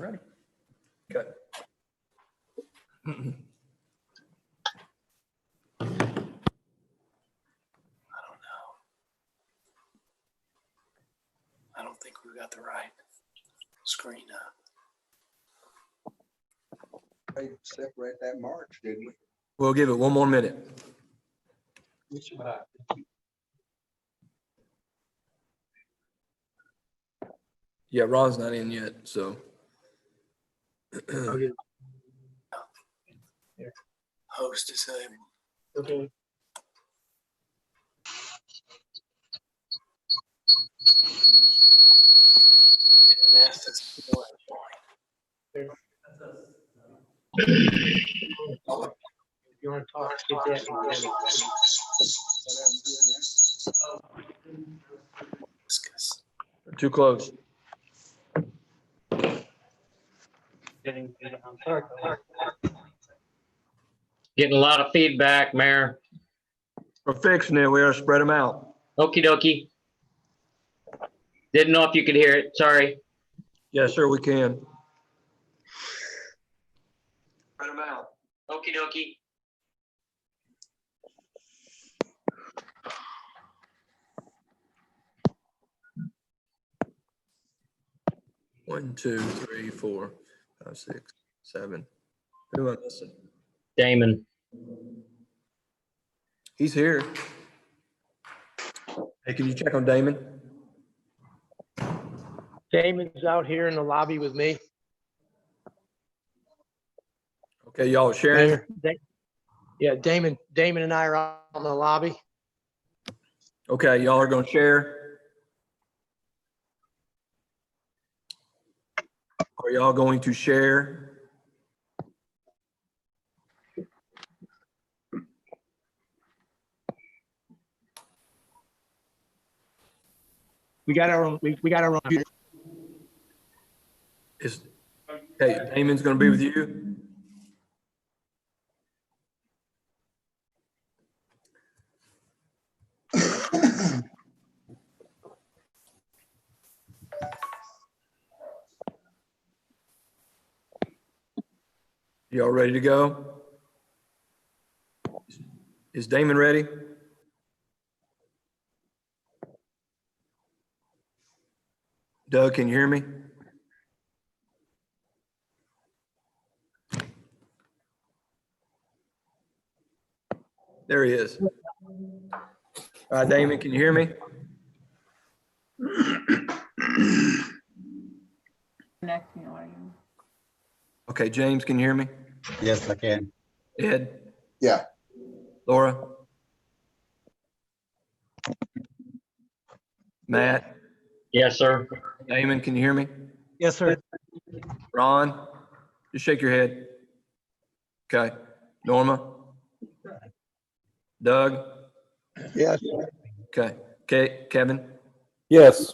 ready. Okay. I don't think we got the right screen up. They separate that march, didn't we? We'll give it one more minute. Yeah, Ron's not in yet, so. Host disabled. Okay. And ask us to go ahead. If you want to talk, get that. Discuss. Too close. I'm sorry. Getting a lot of feedback, Mayor. We're fixing it. We gotta spread them out. Okie dokie. Didn't know if you could hear it. Sorry. Yes, sir, we can. Spread them out. Okie dokie. One, two, three, four, five, six, seven. Who am I missing? Damon. He's here. Hey, can you check on Damon? Damon's out here in the lobby with me. Okay, y'all are sharing? Yeah, Damon and I are out in the lobby. Okay, y'all are gonna share? Are y'all going to share? We got our own. We got our own. Okay, Damon's gonna be with you? Y'all ready to go? Is Damon ready? Doug, can you hear me? There he is. All right, Damon, can you hear me? Connecting audio. Okay, James, can you hear me? Yes, I can. Ed? Yeah. Laura? Matt? Yes, sir. Damon, can you hear me? Yes, sir. Ron? Just shake your head. Okay. Norma? Doug? Yes. Okay. Kevin? Yes.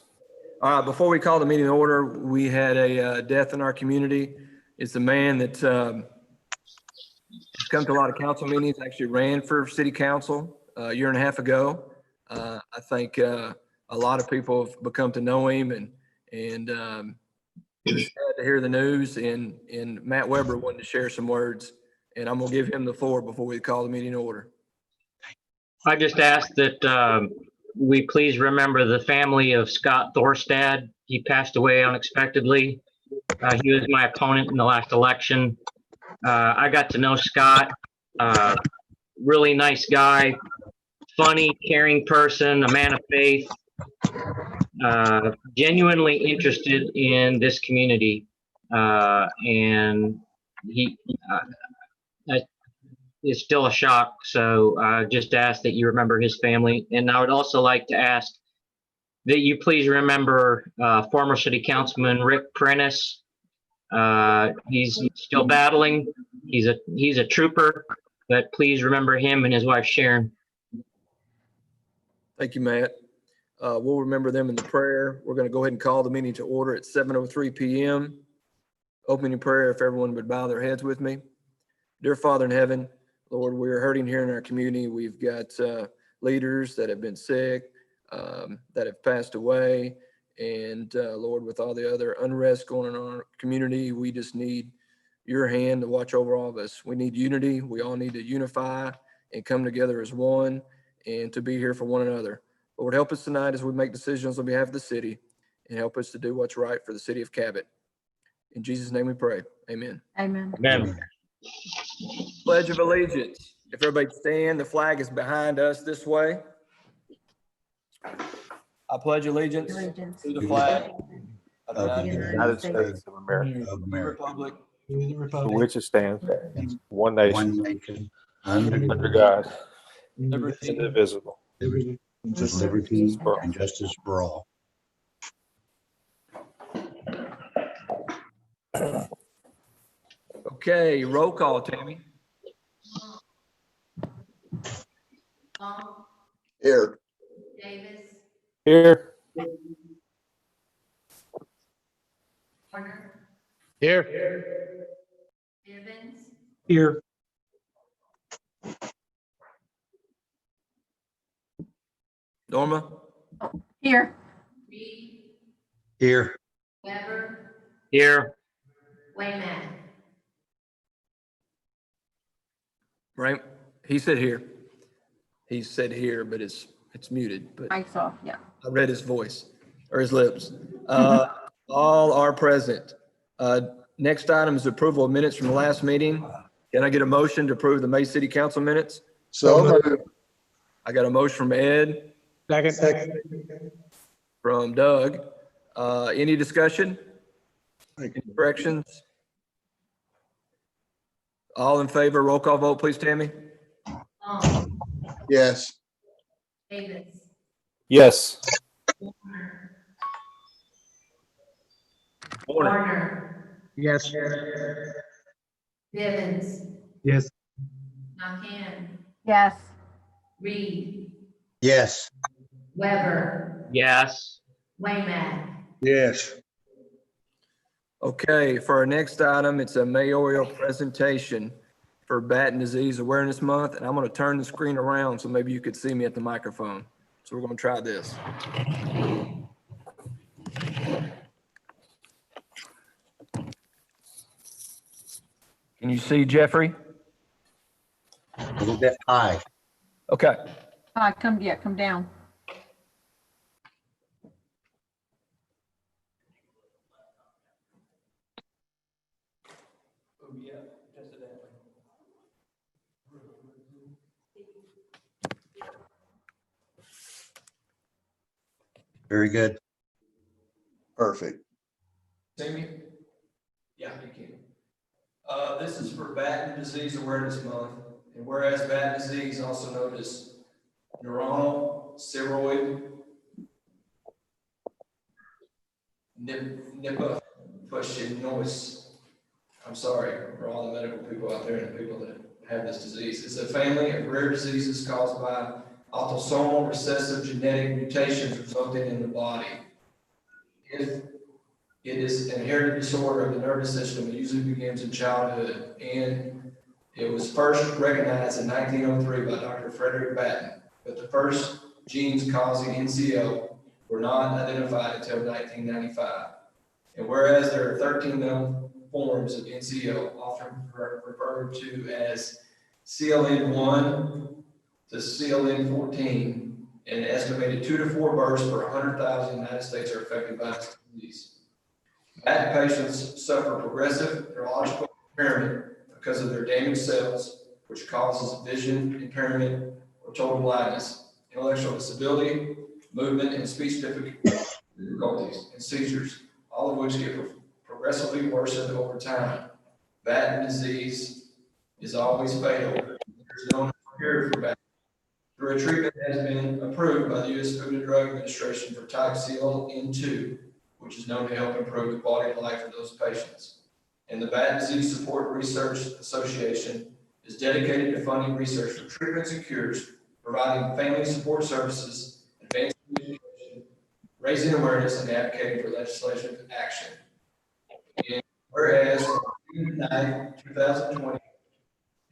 All right, before we call the meeting to order, we had a death in our community. It's a man that has come to a lot of council meetings, actually ran for city council a year and a half ago. I think a lot of people have become to know him, and it was sad to hear the news, and Matt Weber wanted to share some words, and I'm gonna give him the floor before we call the meeting to order. I just asked that we please remember the family of Scott Thorstad. He passed away unexpectedly. He was my opponent in the last election. I got to know Scott, really nice guy, funny, caring person, a man of faith, genuinely interested in this community. And he is still a shock. So I just ask that you remember his family. And I would also like to ask that you please remember former city councilman Rick Prentice. He's still battling. He's a trooper, but please remember him and his wife Sharon. Thank you, Matt. We'll remember them in the prayer. We're going to go ahead and call the meeting to order at 7:03 p.m. Opening prayer, if everyone would bow their heads with me. Dear Father in heaven, Lord, we are hurting here in our community. We've got leaders that have been sick, that have passed away, And Lord, with all the other unrest going on in our community, we just need your hand to watch over all of us. We need unity. We all need to unify and come together as one and to be here for one another. Lord, help us tonight as we make decisions on behalf of the city and help us to do what's right for the city of Cabot. In Jesus' name we pray. Amen. Amen. Amen. Pledge of Allegiance. If everybody stand, the flag is behind us this way. I pledge allegiance Allegiance to the flag of the the United United States States of America, Of of the America, Republic, for which it stands, one nation, one nation, under under God, liberty, indivisible. liberty, with liberty for all. and justice for all. Okay, roll call, Tammy. Long, Here. Davis, Here, Warner, Here. Bivens, Here. Norma? here. Reed, Here. Weber, Here. Wayman. Right? He said here. He said here, but it's muted, but Mike's off, yeah. I read his voice or his lips. All are present. Next item is approval of minutes from the last meeting. Can I get a motion to approve the May City Council minutes? So moved. I got a motion from Ed, Second. from Doug. Any discussion? Any corrections? All in favor, roll call vote, please, Tammy. Long, Yes. Davis, yes. Warner, Morning. Warner, Yes. Bivens, Yes. Nakam, Yes. Reed, Yes. Weber, Yes. Wayman. Yes. Okay, for our next item, it's a mayoral presentation for Bat and Disease Awareness Month, and I'm going to turn the screen around so maybe you could see me at the microphone. So we're going to try this. Can you see Jeffrey? A little bit high. Okay. Come down. Very good. Perfect. See me? Yeah, you can. This is for Batten Disease Awareness Month, and whereas Batten disease, also known as neuronal ceroid nipopuscinosis. I'm sorry for all the medical people out there and the people that have this disease. It's a family of rare diseases caused by autosomal recessive genetic mutations resulting in the body. If it is an inherited disorder of the nervous system. It usually begins in childhood, and it was first recognized in 1903 by Dr. Frederick Batten. But the first genes causing NCL were not identified until 1995. And whereas there are 13 known forms of NCL, often referred to as CLN1 to CLN14, and an estimated 2 to 4 births per 100,000 in the United States are affected by this disease. Batten patients suffer progressive neurological impairment because of their damaged cells, which causes vision impairment or total blindness, intellectual disability, movement and speech difficulties, and seizures, all of which get progressively worsened over time. Batten disease is always fatal. There's no cure for Batten. Through a treatment that has been approved by the U.S. Food and Drug Administration for type CLN2, which is known to help improve the quality of life of those patients. And the Batten Disease Support Research Association is dedicated to funding research for treatments and cures, providing family support services, advancing education, raising awareness, and advocating for legislative action. And whereas June 9, 2020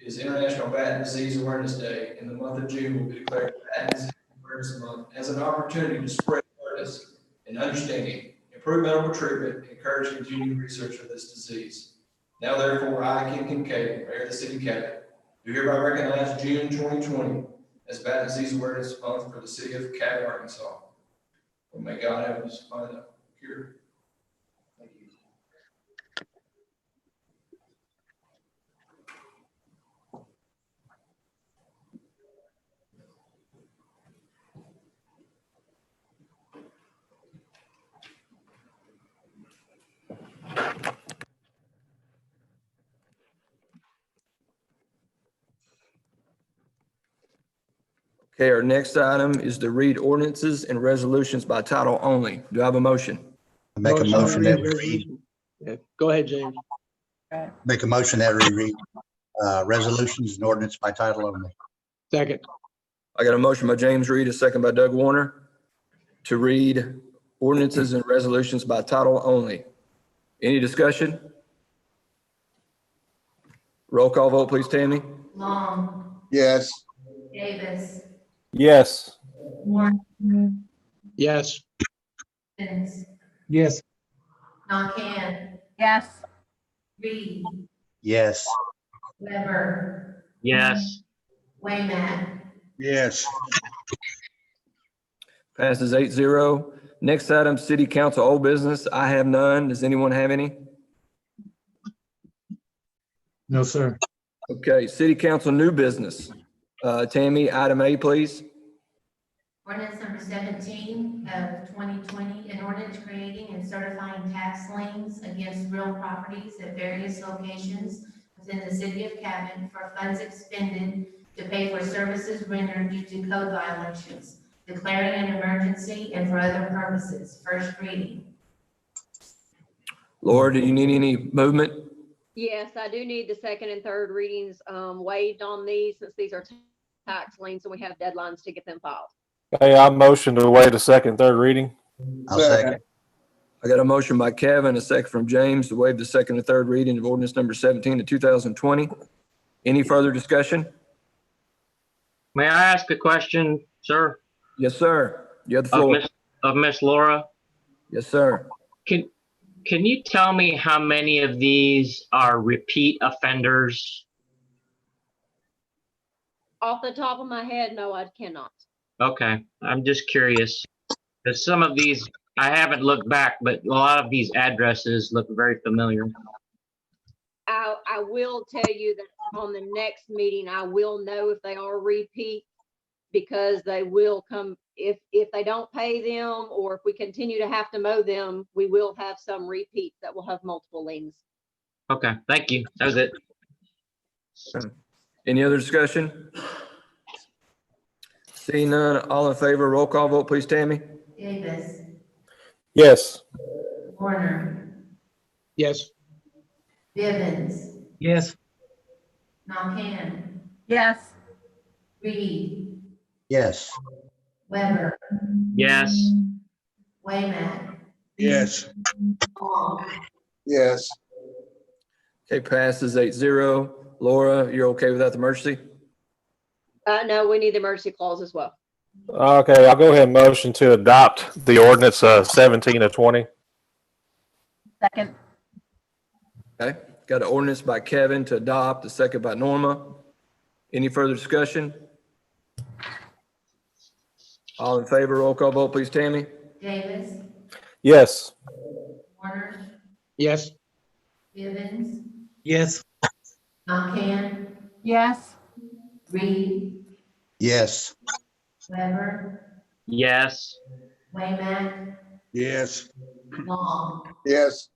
is International Batten Disease Awareness Day, and the month of June will be declared Batten Disease Awareness Month as an opportunity to spread awareness and and understanding, improve medical treatment, and encourage continued research of this disease. Now therefore, I, Ken Kincaid, Mayor of the City of Cabot, do hereby recognize June 2020 as Bad Disease Awareness Month for the city of Cabot, Arkansas. Well, may God help us find a cure. Thank you. Okay, our next item is to read ordinances and resolutions by title only. Do I have a motion? Make a motion that we read, Resolution. Yeah, go ahead, James. make a motion that we read, resolutions and ordinance by title only. Second. I got a motion by James Reed, a second by Doug Warner, to read ordinances and resolutions by title only. Any discussion? Roll call vote, please, Tammy. Long, Yes. Davis, Yes. Warner, Yes. Stevens, Yes. Nakam, Yes. Reed, Yes. Weber, Yes. Wayman, Yes. Passes 8-0. Next item, city council old business. I have none. Does anyone have any? No, sir. Okay, city council new business. Tammy, item A, please. Ordinance number 17 of 2020, an ordinance creating and certifying tax liens against real properties at various locations within the city of Cabot for funds expended to pay for services rendered due to code violations, declaring an emergency and for other purposes. First reading. Laura, do you need any movement? Yes, I do need the second and third readings waived on these since these are tax liens and we have deadlines to get them filed. Hey, I motion to waive the second, third reading. I'll second. I got a motion by Kevin, a second from James to waive the second and third reading of ordinance number 17 of 2020. Any further discussion? May I ask a question, sir? Yes, sir. You have the Of floor. Miss Laura? Yes, sir. Can you tell me how many of these are repeat offenders? Off the top of my head, no, I cannot. Okay, I'm just curious. Because some of these, I haven't looked back, but a lot of these addresses look very familiar. I will tell you that on the next meeting, I will know if they are repeat because they will come, if they don't pay them or if we continue to have to mow them, we will have some repeats that will have multiple liens. Okay, thank you. That was it. Any other discussion? Seeing none, all in favor, roll call vote, please, Tammy. Davis, Yes. Warner, Yes. Bivens, Yes. Nakam, Yes. Reed, Yes. Weber, Yes. Wayman, Yes. Long, Yes. Okay, passes 8-0. Laura, you're okay with that, the emergency? No, we need the emergency clause as well. Okay, I'll go ahead and motion to adopt the ordinance 17 of 20. Second. Okay, got an ordinance by Kevin to adopt, a second by Norma. Any further discussion? All in favor, roll call vote, please, Tammy. Davis, Yes. Warner, Yes. Bivens, Yes. Nakam, Yes. Reed, Yes. Weber, Yes. Wayman, Yes. Long, Yes.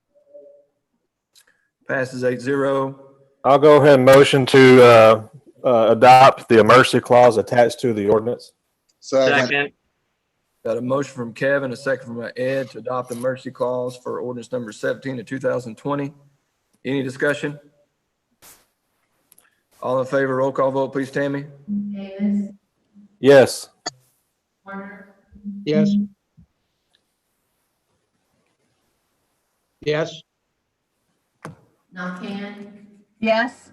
Passes 8-0. I'll go ahead and motion to adopt the emergency clause attached to the ordinance. Second. Got a motion from Kevin, a second from Ed to adopt the emergency clause for ordinance number 17 of 2020. Any discussion? All in favor, roll call vote, please, Tammy. Davis, Yes. Warner, Yes. Yes. Nakam, Yes.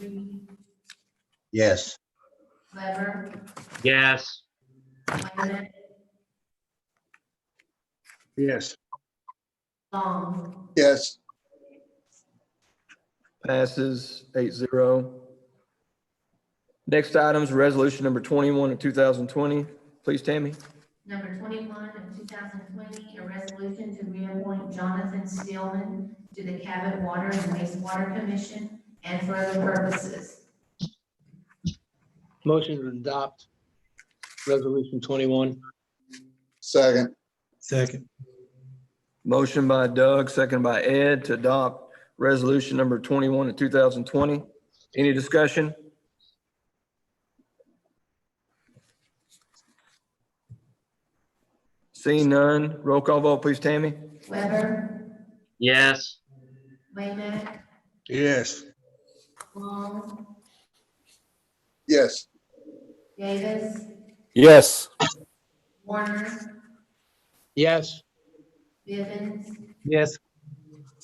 Reed, Yes. Weber, Yes. Wayman, Yes. Long, Yes. Passes 8-0. Next item is resolution number 21 of 2020. Please, Tammy. number 21 of 2020, a resolution to reappoint Jonathan Steelman to the Cabot Water and Wastewater Commission and for other purposes. Motion to adopt resolution 21. Second. Second. Motion by Doug, second by Ed to adopt resolution number 21 of 2020. Any discussion? Seeing none, roll call vote, please, Tammy. Weber, Yes. Waymack, Yes. Long, Yes. Davis, Yes. Warner, Yes. Bivens, Yes.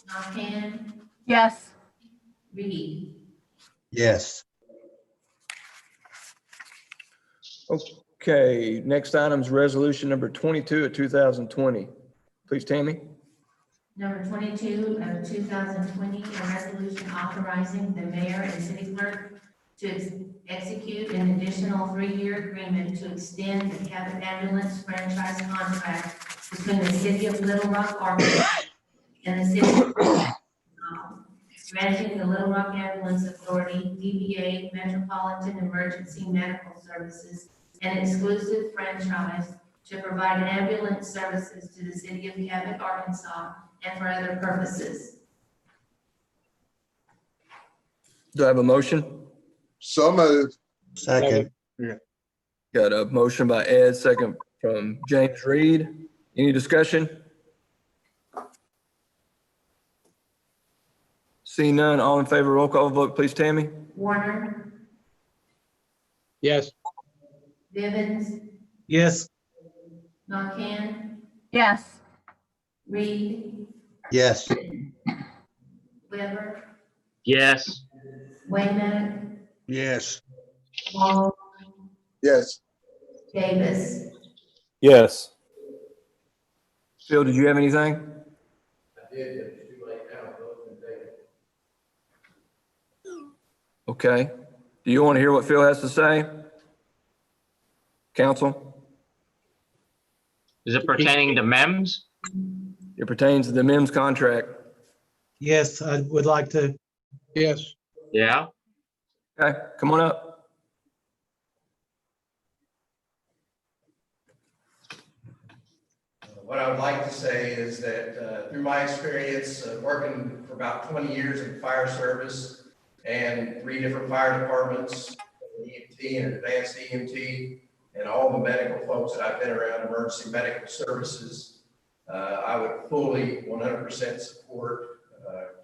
Nakhan, yes, Reed. Yes. Okay, next item is resolution number 22 of 2020. Please, Tammy. Number 22 of 2020, a resolution authorizing the mayor and city clerk to execute an additional 3-year agreement to extend the Cabot ambulance franchise contract between the city of Little Rock, Arkansas and the city of granting the Little Rock Ambulance Authority, DBA Metropolitan Emergency Medical Services, an exclusive franchise to provide ambulance services to the city of Cabot, Arkansas, and for other purposes. Do I have a motion? So moved. Second. Got a motion by Ed, second from James Reed. Any discussion? Seeing none, all in favor, roll call vote, please, Tammy. Warner, Yes. Bivens, Yes. Nakhan, yes, Reed, Yes. Weber, Yes. Waymack, Yes. Long, Yes. Davis. Yes. Phil, did you have anything? Okay. Do you want to hear what Phil has to say? Council? Is it pertaining to MEMS? It pertains to the MIMS contract. Yes, I would like to. Yes. Yeah. Okay, come on up. What I would like to say is that through my experience working for about 20 years in fire service and 3 different fire departments, EMT and advanced EMT, and all the medical folks that I've been around, emergency medical services, I would fully 100% support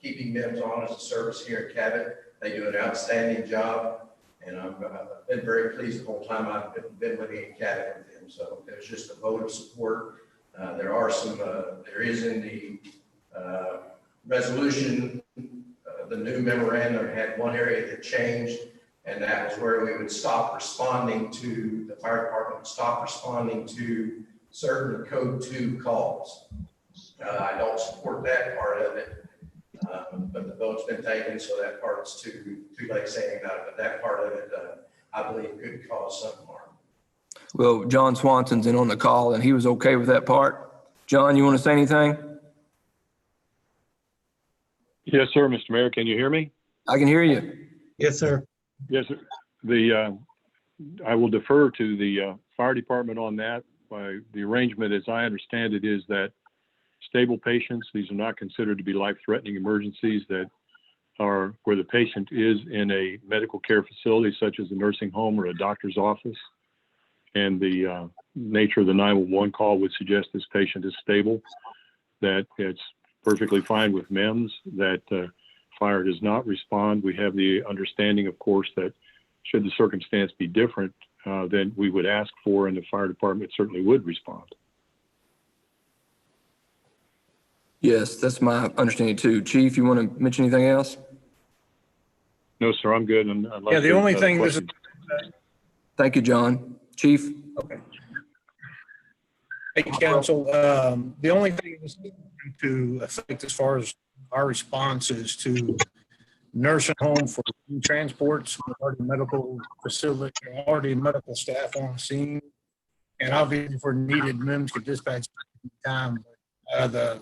keeping MEMS on as a service here at Cabot. They do an outstanding job, and I've been very pleased the whole time I've been living in Cabot with them. So it was just a vote of support. There is in the resolution, the new memorandum had one area that changed, and that was where we would stop responding to, the fire department would stop responding to certain code 2 calls. I don't support that part of it, but the vote's been taken, so that part's too late saying about it, but that part of it, I believe could cause some harm. Well, John Swanson's in on the call and he was okay with that part. John, you want to say anything? Yes, sir, Mr. Mayor. Can you hear me? I can hear you. Yes, sir. Yes, sir. I will defer to the fire department on that. The arrangement, as I understand it, is that stable patients, these are not considered to be life-threatening emergencies that are where the patient is in a medical care facility, such as a nursing home or a doctor's office. And the nature of the 911 call would suggest this patient is stable, that it's perfectly fine with MEMS, that fire does not respond. We have the understanding, of course, that should the circumstance be different, then we would ask for, and the fire department certainly would respond. Yes, that's my understanding too. Chief, you want to mention anything else? No, sir, I'm good. Yeah, the only thing this is, Thank you, John. Chief? Hey, council, the only thing that's going to affect as far as our responses to nursing home for transports, already medical facility, already medical staff on scene. And obviously if we're needed, MIMS could dispatch time. The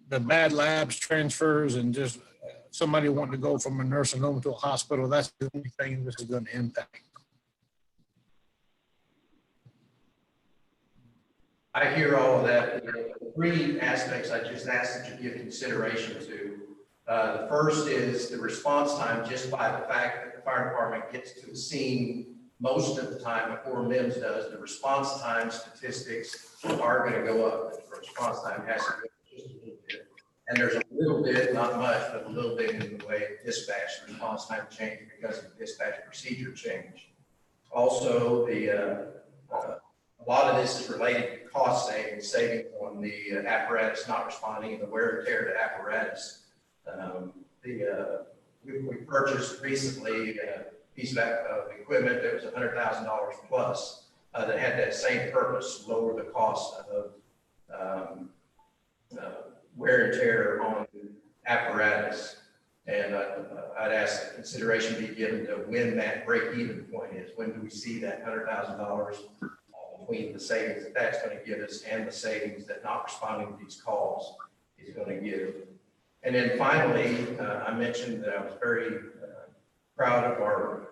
bad labs transfers and just somebody wanting to go from a nursing home to a hospital, that's the only thing this is going to impact. I hear all of that. The three aspects I just asked that you give consideration to. The first is the response time, just by the fact that the fire department gets to the scene most of the time before MIMS does. The response time statistics are going to go up. The response time has to go up just a little bit. And there's a little bit, not much, but a little bit in the way of dispatch response time change because of dispatch procedure change. Also, a lot of this is related to cost savings on the apparatus not responding and the wear and tear to apparatus. We purchased recently a piece of equipment that was $100,000 plus that had that same purpose, lower the cost of wear and tear on apparatus. And I'd ask that consideration be given to when that break-even point is. When do we see that $100,000 between the savings that that's going to give us and the savings that not responding to these calls is going to give? And then finally, I mentioned that I was very proud of our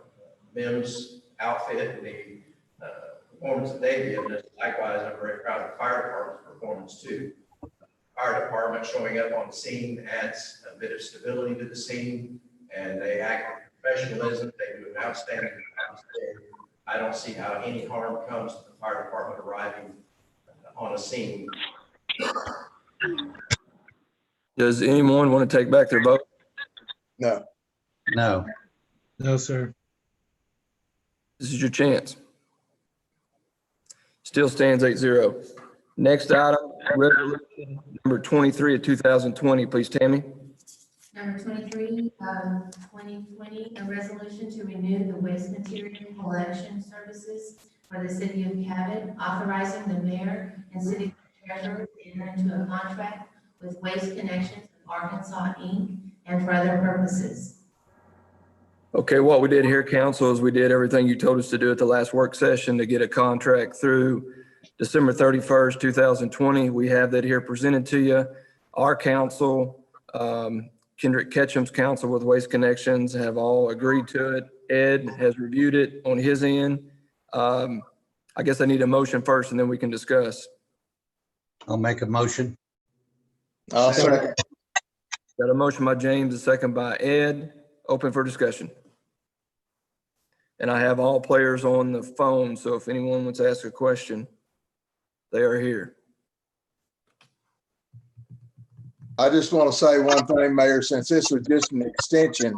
MIMS outfit and the performance that they've given us. Likewise, I'm very proud of the fire department's performance too. Fire department showing up on the scene adds a bit of stability to the scene, and they act with professionalism. They do an outstanding job. I don't see how any harm comes to the fire department arriving on a scene. Does anyone want to take back their vote? No. No. No, sir. This is your chance. Still stands 8-0. Next item, resolution number 23 of 2020. Please, Tammy. Number 23 of 2020, a resolution to renew the waste material collection services for the city of Cabot, authorizing the mayor and city treasurer to enter into a contract with Waste Connections of Arkansas, Inc., and for other purposes. Okay, what we did here, council, is we did everything you told us to do at the last work session to get a contract through December 31st, 2020. We have that here presented to you. Our council, Kendrick Ketchum's council with Waste Connections have all agreed to it. Ed has reviewed it on his end. I guess I need a motion first and then we can discuss. I'll make a motion. I'll second. Got a motion by James, a second by Ed. Open for discussion. And I have all players on the phone, so if anyone wants to ask a question, they are here. I just want to say one thing, Mayor, since this was just an extension,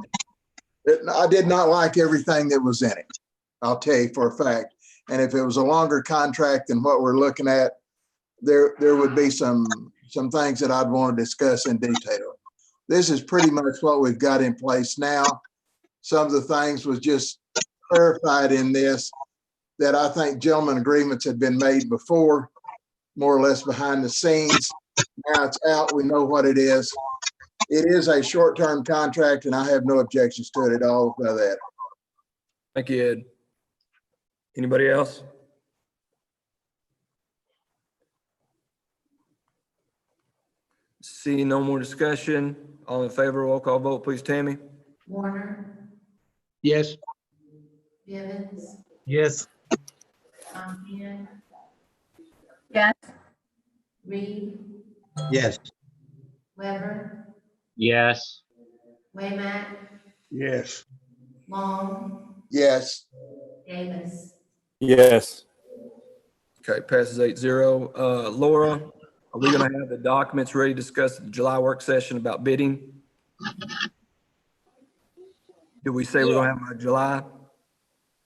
I did not like everything that was in it. I'll tell you for a fact. And if it was a longer contract than what we're looking at, there would be some things that I'd want to discuss in detail. This is pretty much what we've got in place now. Some of the things was just clarified in this that I think gentlemen agreements had been made before, more or less behind the scenes. Now it's out. We know what it is. It is a short-term contract, and I have no objections to it at all by that. Thank you, Ed. Anybody else? See no more discussion. All in favor, roll call vote, please, Tammy. Warner, Yes. Bivens, Yes. Tompion, yes, Reed, Yes. Weber, Yes. Waymack, Yes. Long, Yes. Davis. Yes. Okay, passes 8-0. Laura, are we gonna have the documents ready to discuss at the July work session about bidding? Did we say we're gonna have a July?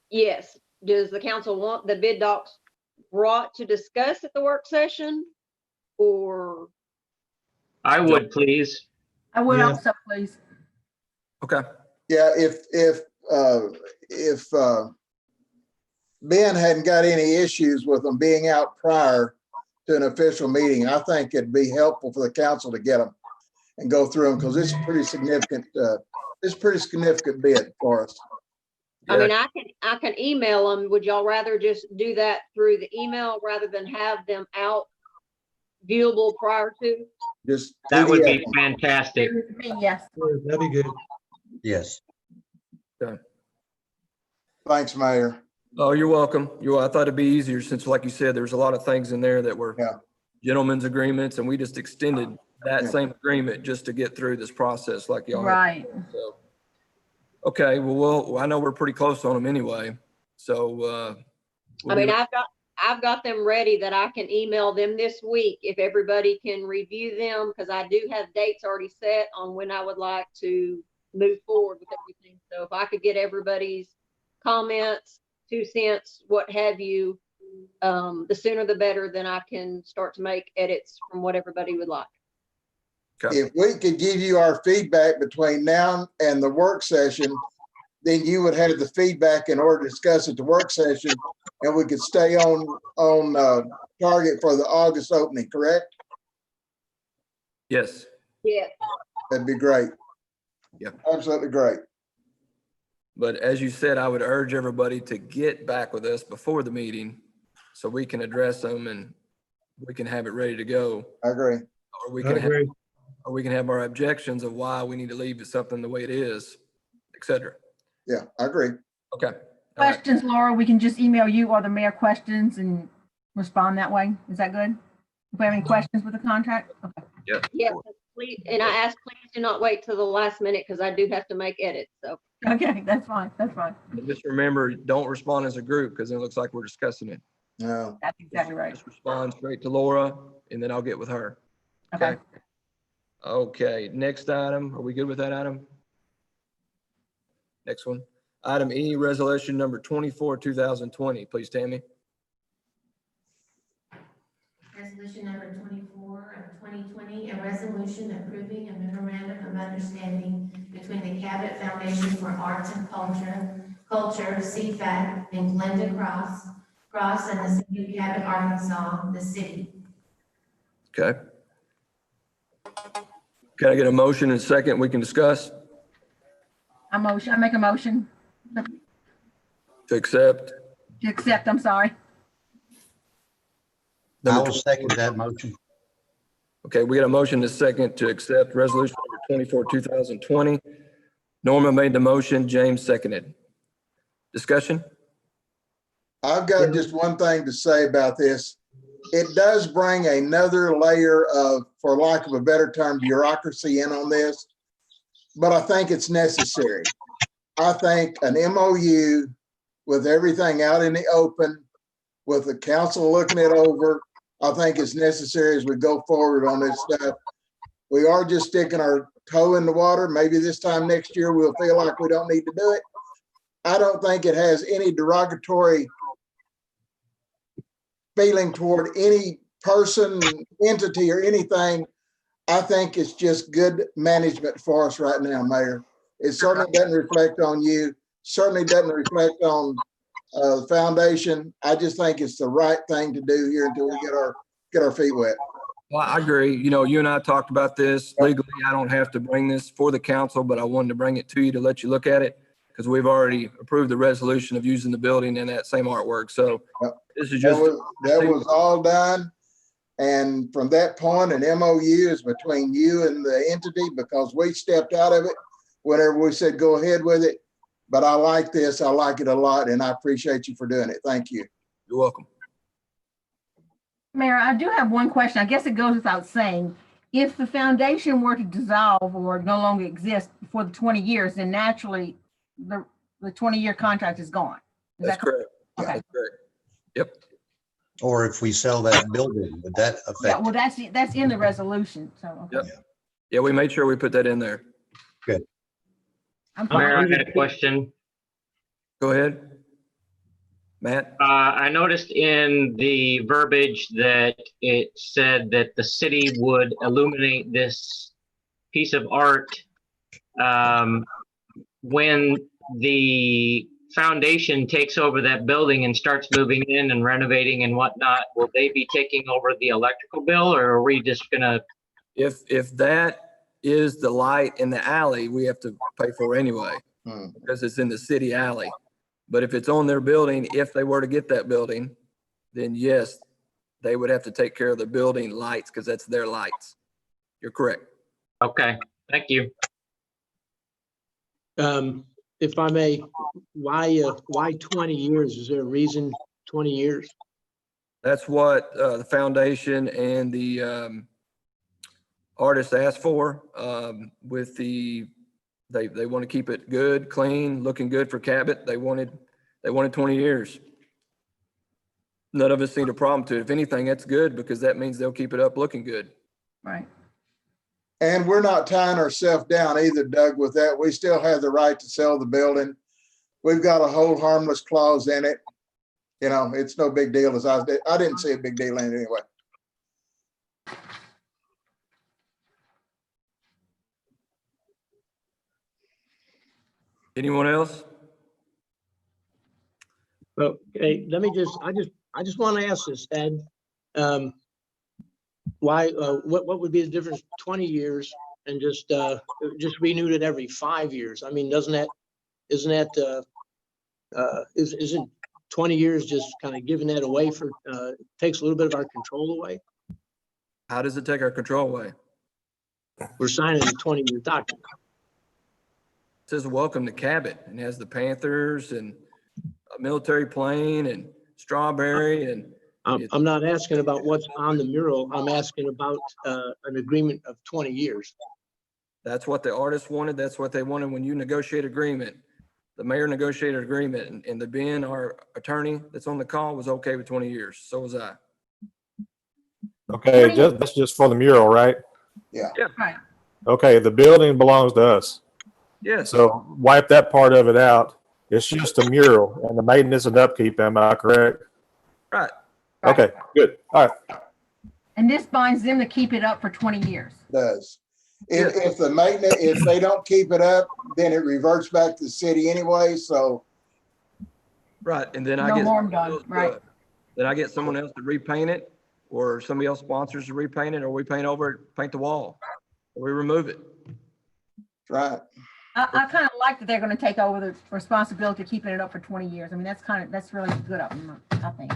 Yes. Does the council want the bid docs brought to discuss at the work session? Or, I would, please. I would Yeah. also, please. Okay, Yeah, if Ben hadn't got any issues with them being out prior, to an official meeting. I think it'd be helpful for the council to get them and go through them because it's a pretty significant, bid for us. I mean, I can email them. Would y'all rather just do that through the email rather than have them out viewable prior to? Just That would be PDF 'em. fantastic. Yes. That'd be good. Yes. Thanks, Mayor. Oh, you're welcome. I thought it'd be easier since, like you said, there's a lot of things in there that were Yeah. gentlemen's agreements, and we just extended that Yeah. same agreement just to get through this process like y'all. had. Right. So, okay, well, I know we're pretty close on them anyway, so, we'll I mean, do- I've got them ready that I can email them this week if everybody can review them, because I do have dates already set on when I would like to move forward with everything. So if I could get everybody's comments, 2 cents, what have you, the sooner the better, then I can start to make edits from what everybody would like. okay. If we could give you our feedback between now and the work session, then you would have the feedback in order to discuss at the work session, and we could stay on target for the August opening, correct? Yes, Yeah, That'd be great. Yeah. Absolutely great. but as you said, I would urge everybody to get back with us before the meeting so we can address them and we can have it ready to go. I agree. Or we I can have, agree. or we can have our objections of why we need to leave it something the way it is, et cetera. Yeah, I agree. Okay. All right. Questions, Laura, we can just email you or the mayor questions and respond that way. Is that good? If we have any questions with the contract? Okay. yeah, please, and I ask, please do not wait till the last minute, because I do have to make edits, so. Okay, that's fine. That's fine. And just remember, don't respond as a group because it looks like we're discussing it. No, That's exactly right. Just respond straight to Laura and then I'll get with her. Okay. Okay, next item. Are we good with that item? Next one. Item E, resolution number 24, 2020. Please, Tammy. Resolution number 24 of 2020, a resolution approving a memorandum of understanding between the Cabot Foundation for Arts and Culture, CFAC, and Glenda Cross, and the city of Cabot, Arkansas, the city. Okay. Can I get a motion and second we can discuss I make a motion to accept? to accept, I'm sorry. I Number will second that motion. Okay, we got a motion to second to accept resolution number 24, 2020. Norma made the motion, James seconded. Discussion? I've got just one thing to say about this. It does bring another layer of, for lack of a better term, bureaucracy in on this, but I think it's necessary. I think an MOU with everything out in the open, with the council looking it over, I think it's necessary as we go forward on this stuff. We are just sticking our toe in the water. Maybe this time next year, we'll feel like we don't need to do it. I don't think it has any derogatory feeling toward any person, entity, or anything. I think it's just good management for us right now, Mayor. It certainly doesn't reflect on you, certainly doesn't reflect on the foundation. I just think it's the right thing to do here until we get our feet wet. Well, I agree. You know, you and I talked about this legally. I don't have to bring this for the council, but I wanted to bring it to you to let you look at it because we've already approved the resolution of using the building and that same artwork. So this is just. That was all done. And from that point, an MOU is between you and the entity because we stepped out of it whenever we said, go ahead with it. But I like this. I like it a lot, and I appreciate you for doing it. Thank you. You're welcome. Mayor, I do have one question. I guess it goes without saying. If the foundation were to dissolve or no longer exist for the 20 years, then naturally the 20-year contract is gone. Is That's that correct? correct. Okay. That's correct. Yep. Or if we sell that building, would that Yeah, affect? well, that's in the resolution. So, okay. Yep. Yeah, we made sure we put that in there. I'm Mayor, I fine. had a question. Go ahead. Matt? I noticed in the verbiage that it said that the city would illuminate this piece of art when the foundation takes over that building and starts moving in and renovating and whatnot, will they be taking over the electrical bill, or are we just gonna? If that is the light in the alley, we have to pay for anyway, Hmm. because it's in the city alley. But if it's on their building, if they were to get that building, then yes, they would have to take care of the building lights, because that's their lights. You're correct. Okay, thank you. If I may, why 20 years? Is there a reason 20 years? That's what the foundation and the artist asked for with the, they want to keep it good, clean, looking good for Cabot. They wanted 20 years. None of us seen a problem to it. If anything, that's good, because that means they'll keep it up looking good. Right. And we're not tying ourselves down either, Doug, with that. We still have the right to sell the building. We've got a hold harmless clause in it. You know, it's no big deal as I didn't see a big deal in it anyway. Anyone else? Well, hey, I just want to ask this, Ed. Why, what would be the difference 20 years and just renewed it every 5 years? I mean, isn't 20 years just kind of giving that away for, takes a little bit of our control away? How does it take our control away? We're signing a 20-year document. It says welcome to Cabot, and has the Panthers and a military plane and strawberry, and I'm not asking about what's on the mural. I'm asking about an agreement of 20 years. that's what the artist wanted. That's what they wanted when you negotiate agreement. The mayor negotiated agreement, and the Ben, our attorney that's on the call, was okay with 20 years. So was I. Okay, that's just for the mural, right? Yeah. Right. Okay, the building belongs to us. Yes. So wipe that part of it out. It's just a mural and the maintenance and upkeep, am I correct? Right. Okay, good. All right. And this binds them to keep it up for 20 years. Does. If the maintenance, if they don't keep it up, then it reverts back to the city anyway, so. Right. And then I No get, harm done, right. then I get someone else to repaint it, or somebody else sponsors to repaint it, or we paint over it, paint the wall, or we remove it. Right. I kind of like that they're going to take over the responsibility of keeping it up for 20 years. I mean, that's really good of them, I think.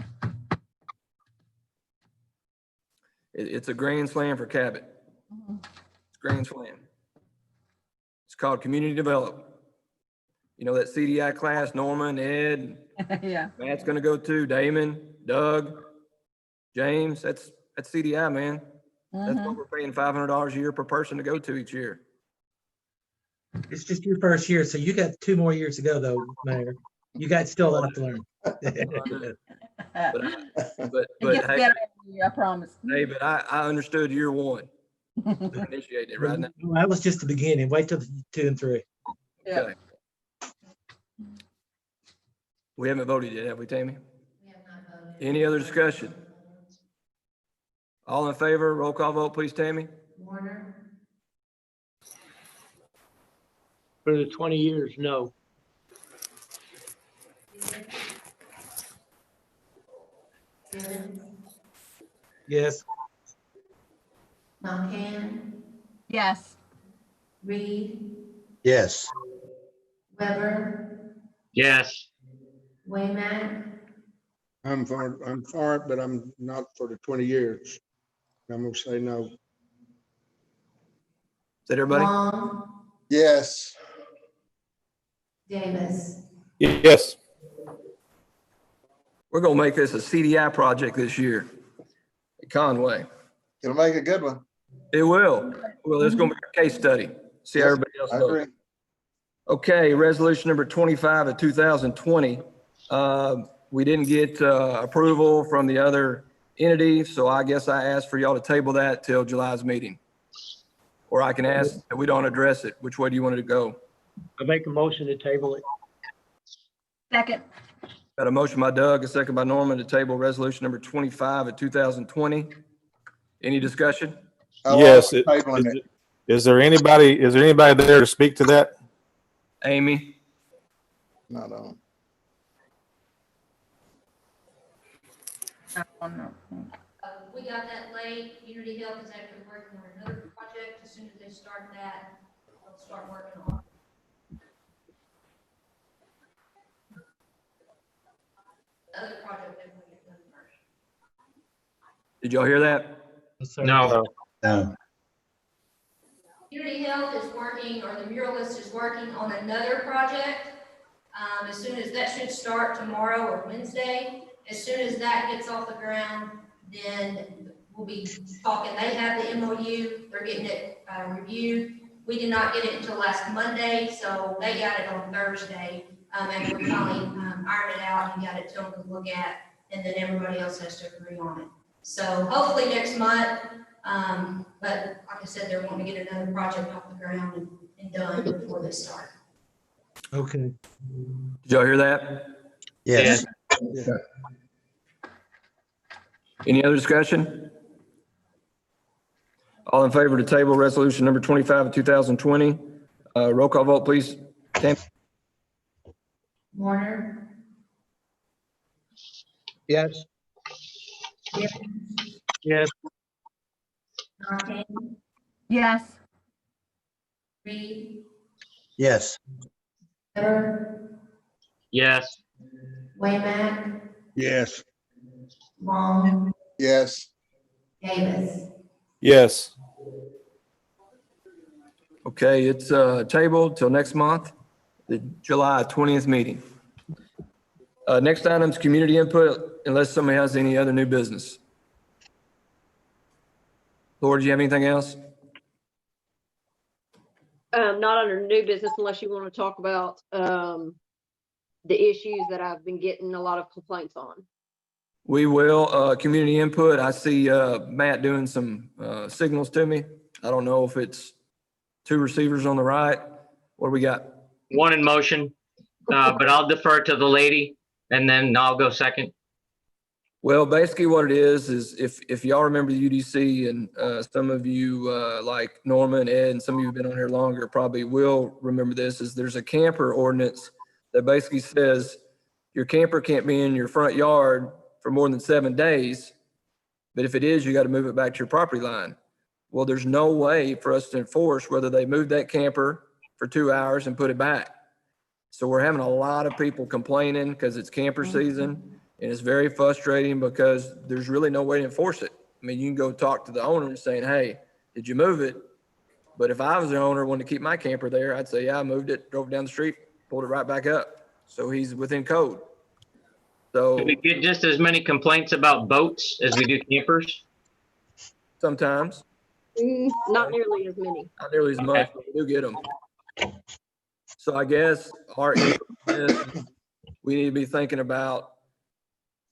It's a grand slam for Cabot. It's grand slam. It's called community development. You know, that CDI class, Norman, Ed, Yeah. Matt's gonna go to, Damon, Doug, James, that's CDI, man. That's what we're paying $500 a year per person to go to each year. It's just your first year, so you got 2 more years to go, though, Mayor. You got still a lot to learn. But It hey, gets better every year, I promise. hey, but I understood year one. Initiated it right now. Well, that was just the beginning. Wait till 2 and 3. Yeah. Okay. We haven't voted yet, have we, Tammy? We have not voted. Any other discussion? All in favor, roll call vote, please, Tammy? Warner, For the 20 years, no. Simmons, Yes. Knockan, Yes. Reed, Yes. Weber, Yes, Waymack, I'm for it, but I'm not for the 20 years. I'm gonna say no. Is that everybody? Long, Yes. Davis. Yes. We're gonna make this a CDI project this year at Conway. It'll make a good one. It will. Well, it's gonna be a case study. See how Yes, everybody else I does. agree. Okay, resolution number 25 of 2020. We didn't get approval from the other entity, so I guess I asked for y'all to table that till July's meeting. Or I can ask that we don't address it. Which way do you want it to go? I make a motion to table it. Second. Got a motion by Doug, a second by Norman to table resolution number 25 of 2020. Any discussion? Yes. Tabling it. Is there anybody there to speak to that? Amy? Not on. Oh, no. We got that late. Community Health is actually working on another project. As soon as they start that, they'll start working on the other project that we get done first. Did y'all hear that? No. No. Community Health is working, or the muralist is working on another project. As soon as that should start tomorrow or Wednesday, as soon as that gets off the ground, then we'll be talking. They have the MOU, they're getting it reviewed. We did not get it until last Monday, so they got it on Thursday. And we finally ironed it out and got it to them to look at, and then everybody else has to agree on it. So hopefully next month, but like I said, they're wanting to get another project off the ground and done before they start. Okay. Did y'all hear that? Yes. Any other discussion? All in favor to table resolution number 25 of 2020? Roll call vote, please. Tammy? Warner, Yes. Yes. Fontaine, Yes. Reed, Yes. Miller, Yes. Waymack, Yes. Long, Yes. Davis. Yes. Okay, it's tabled till next month, the July 20th meeting. Next item is community input, unless somebody has any other new business. Laura, do you have anything else? Not under new business unless you want to talk about, the issues that I've been getting a lot of complaints on. We will, community input. I see Matt doing some signals to me. I don't know if it's two receivers on the right. What do we got? One in motion, but I'll defer to the lady and then I'll go second. Well, basically what it is if y'all remember the UDC and some of you like Norma and Ed and some of you have been on here longer probably will remember this, is there's a camper ordinance that basically says your camper can't be in your front yard for more than 7 days. But if it is, you got to move it back to your property line. Well, there's no way for us to enforce whether they moved that camper for 2 hours and put it back. So we're having a lot of people complaining because it's camper season. And it's very frustrating because there's really no way to enforce it. I mean, you can go talk to the owner and saying, hey, did you move it? But if I was the owner, wanted to keep my camper there, I'd say, yeah, I moved it, drove it down the street, pulled it right back up. So he's within code. So Do we get just as many complaints about boats as we do campers? sometimes, Not nearly as many. not nearly as much, but we do get them. So I guess our input is we need to be thinking about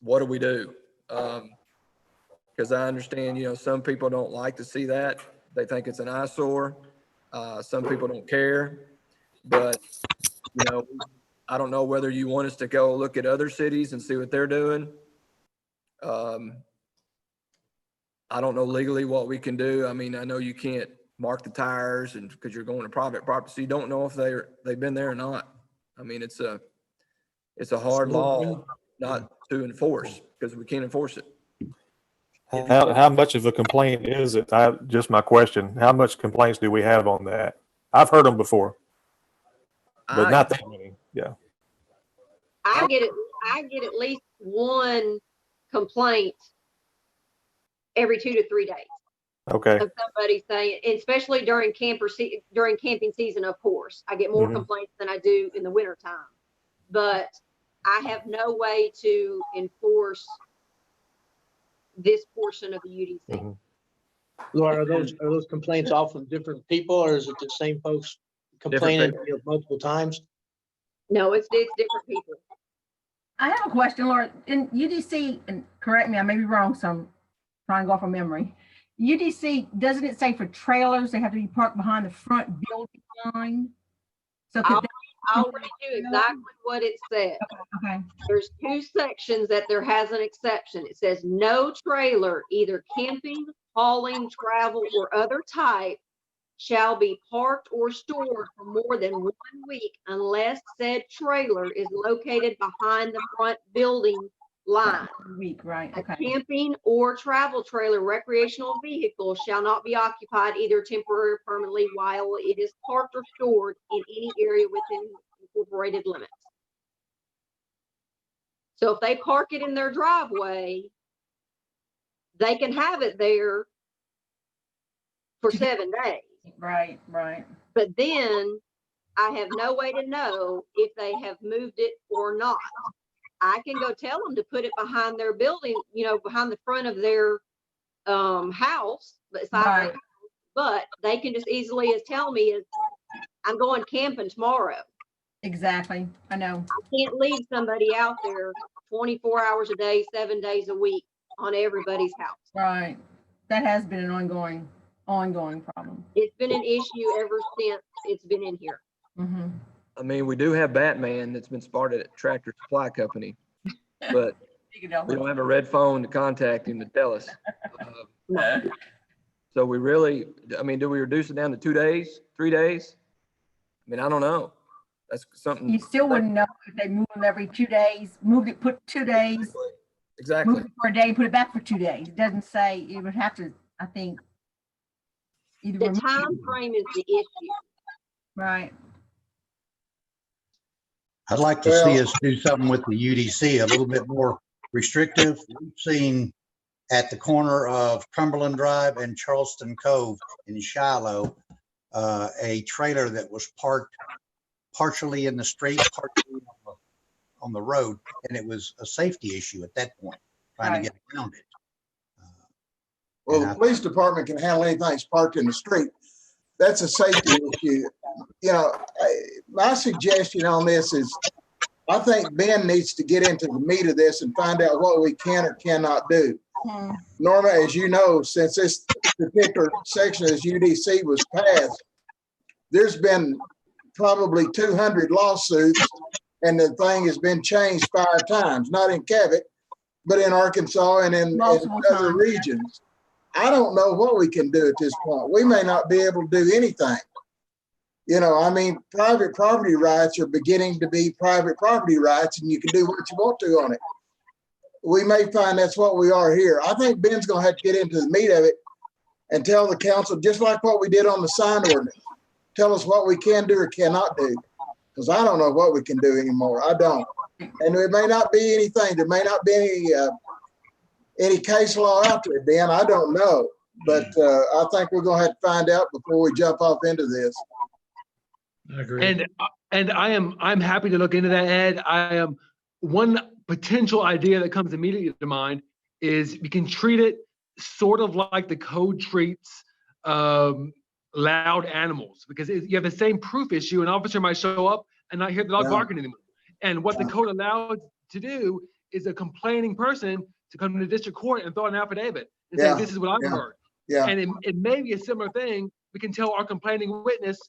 what do we do? Because I understand, some people don't like to see that. They think it's an eyesore. Some people don't care. But, I don't know whether you want us to go look at other cities and see what they're doing. I don't know legally what we can do. I mean, I know you can't mark the tires and because you're going to private property, so you don't know if they've been there or not. I mean, it's a hard law not to enforce because we can't enforce it. How much of a complaint is it? Just my question. How much complaints do we have on that? I've heard them before, but not that many. Yeah. I get at least one complaint every 2 to 3 days. Okay. Of somebody saying, especially during during camping season, of course, I get more complaints than I do in the winter time. But I have no way to enforce this portion of the UDC. Laura, are those complaints all from different people, or is it the same folks complaining multiple times? No, it's different people. I have a question, Laura. In UDC, and correct me, I may be wrong, so I'm trying to go from memory. UDC, doesn't it say for trailers, they have to be parked behind the front building line? So I'll read you exactly what it says. Okay. There's 2 sections that there has an exception. It says no trailer, either camping, hauling, travel, or other type, shall be parked or stored for more than 1 week unless said trailer is located behind the front building line. Week, right, A okay. camping or travel trailer recreational vehicle shall not be occupied either temporarily or permanently while it is parked or stored in any area within incorporated limits. So if they park it in their driveway, they can have it there for 7 days. Right, right. But then I have no way to know if they have moved it or not. I can go tell them to put it behind their building, behind the front of their house, Right. but they can just easily as tell me I'm going camping tomorrow. Exactly. I know. I can't leave somebody out there 24 hours a day, 7 days a week on everybody's house. Right. That has been an ongoing problem. It's been an issue ever since it's been in here. Mm-hmm. I mean, we do have Batman that's been spotted at Tractor Supply Company, but we don't have a red phone to contact him to tell us. So we really, I mean, do we reduce it down to 2 days, 3 days? I mean, I don't know. That's something. You still wouldn't know if they move them every 2 days, put 2 days, Exactly. move it for a day, put it back for 2 days. It doesn't say, it would have to, I think. Either the time frame is the issue. Right. I'd like to see us do something with the UDC a little bit more restrictive. We've seen at the corner of Cumberland Drive and Charleston Cove in Shiloh, a trailer that was parked partially in the street, partially on the road, and it was a safety issue at that point, trying to get around it. Well, the police department can handle anything that's parked in the street. That's a safety issue. My suggestion on this is, I think Ben needs to get into the meat of this and find out what we can or cannot do. Norma, as you know, since this particular section of this UDC was passed, there's been probably 200 lawsuits, and the thing has been changed 5 times, not in Cabot, but in Arkansas and in other regions. I don't know what we can do at this point. We may not be able to do anything. I mean, private property rights are beginning to be private property rights, and you can do what you want to on it. We may find that's what we are here. I think Ben's going to have to get into the meat of it and tell the council, just like what we did on the sign ordinance, tell us what we can do or cannot do, because I don't know what we can do anymore. I don't. And there may not be anything. There may not be any case law out there, Ben. I don't know. But I think we're going to have to find out before we jump off into this. I agree. And I'm happy to look into that, Ed. I am one potential idea that comes immediately to mind is we can treat it sort of like the code treats loud animals, because you have the same proof issue. An officer might show up and not hear the dog barking anymore. And what the code allows to do is a complaining person to come to the district court and throw an affidavit and say, this is what I've heard. And it may be a similar thing. We can tell our complaining witness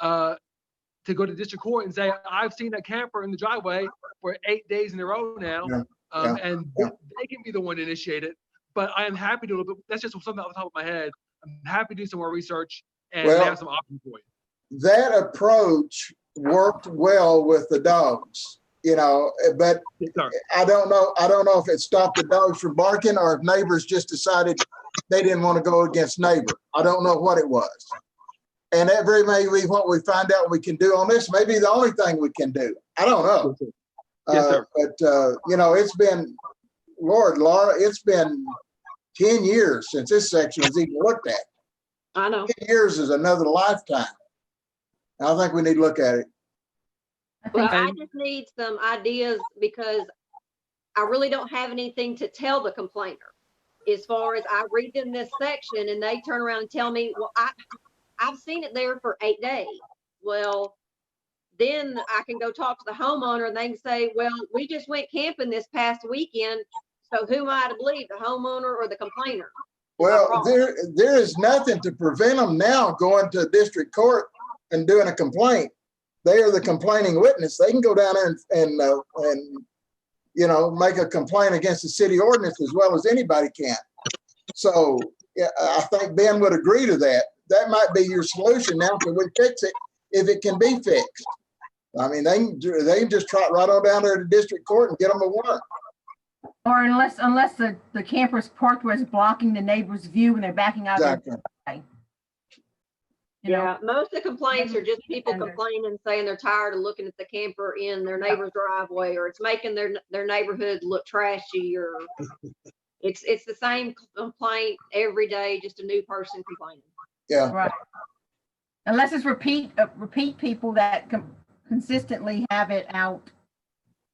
to go to district court and say, I've seen that camper in the driveway for 8 days in a row now. And they can be the one to initiate it. But I am happy to, that's just something off the top of my head. I'm happy to do some more research and have some options for you. That approach worked well with the dogs, but I don't know if it stopped the dogs from barking or if neighbors just decided they didn't want to go against neighbor. I don't know what it was. And that very may be what we find out we can do on this. Maybe the only thing we can do. I don't know. Yes, sir. But it's been, Lord, Laura, it's been 10 years since this section was even looked at. I know. 10 years is another lifetime. I think we need to look at it. Well, I just need some ideas because I really don't have anything to tell the complainer. As far as I read in this section and they turn around and tell me, well, I've seen it there for 8 days. Well, then I can go talk to the homeowner and they can say, well, we just went camping this past weekend. So who am I to believe, the homeowner or the complainer? Well, there is nothing to prevent them now going to district court and doing a complaint. They are the complaining witness. They can go down there and make a complaint against the city ordinance as well as anybody can. So I think Ben would agree to that. That might be your solution now until we fix it, if it can be fixed. I mean, they can just trot right on down there to district court and get them a warrant. Or unless the camper's parked where it's blocking the neighbor's view when they're backing out. of Exactly. their way. You know? Yeah, most of the complaints are just people Standard. complaining, saying they're tired of looking at the camper in their neighbor's driveway, or it's making their neighborhood look trashy, or it's the same complaint every day, just a new person complaining. Yeah. Right. Unless it's repeat people that consistently have it out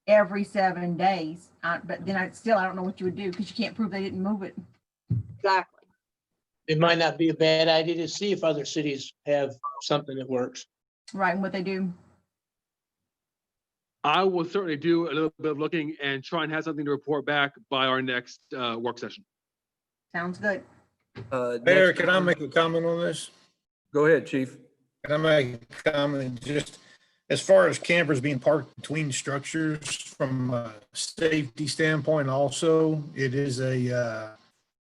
every 7 days. But then I don't know what you would do because you can't prove they didn't move it. Exactly. It might not be a bad idea to see if other cities have something that works. Right, and what they do. I will certainly do a little bit of looking and try and have something to report back by our next work session. Sounds good. Mayor, Next- can I make a comment on this? Go ahead, chief. Can I make a comment just as far as campers being parked between structures from a safety standpoint also, it is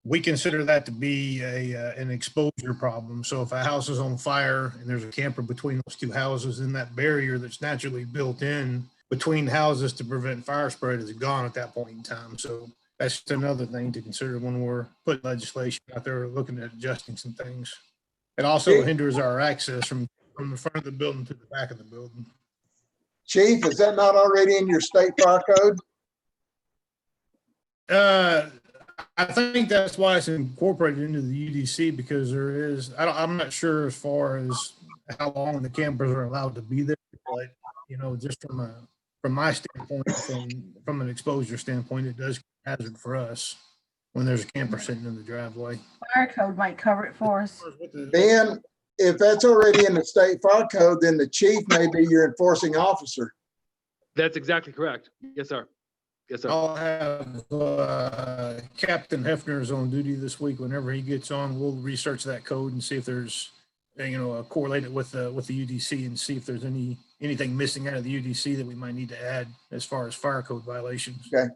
we consider that to be an exposure problem. So if a house is on fire and there's a camper between those two houses, then that barrier that's naturally built in between houses to prevent fire spread is gone at that point in time. So that's just another thing to consider when we're putting legislation out there, looking at adjusting some things. It also hinders our access from the front of the building to the back of the building. Chief, is that not already in your state fire code? I think that's why it's incorporated into the UDC because I'm not sure as far as how long the campers are allowed to be there, but just from my standpoint, from an exposure standpoint, it does hazard for us when there's a camper sitting in the driveway. Fire code might cover it for us. Then, if that's already in the state fire code, then the chief may be your enforcing officer. That's exactly correct. Yes, sir. Yes, sir. I'll have Captain Hefner's on duty this week. Whenever he gets on, we'll research that code and see if there's, correlate it with the UDC and see if there's anything missing out of the UDC that we might need to add as far as fire code violations. Okay.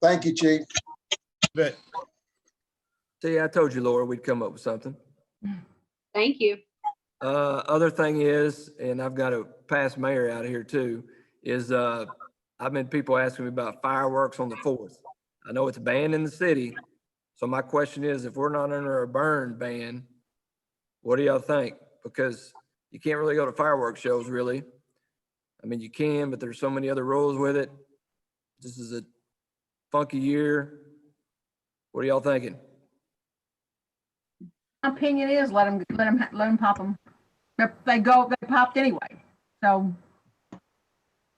Thank you, chief. But See, I told you, Laura, we'd come up with something. Thank you. Other thing is, and I've got to pass mayor out of here too, is I've been people asking me about fireworks on the 4th. I know it's banned in the city. So my question is, if we're not under a burn ban, what do y'all think? Because you can't really go to fireworks shows, really. I mean, you can, but there's so many other rules with it. This is a funky year. What are y'all thinking? My opinion is let them pop them. They popped anyway. So,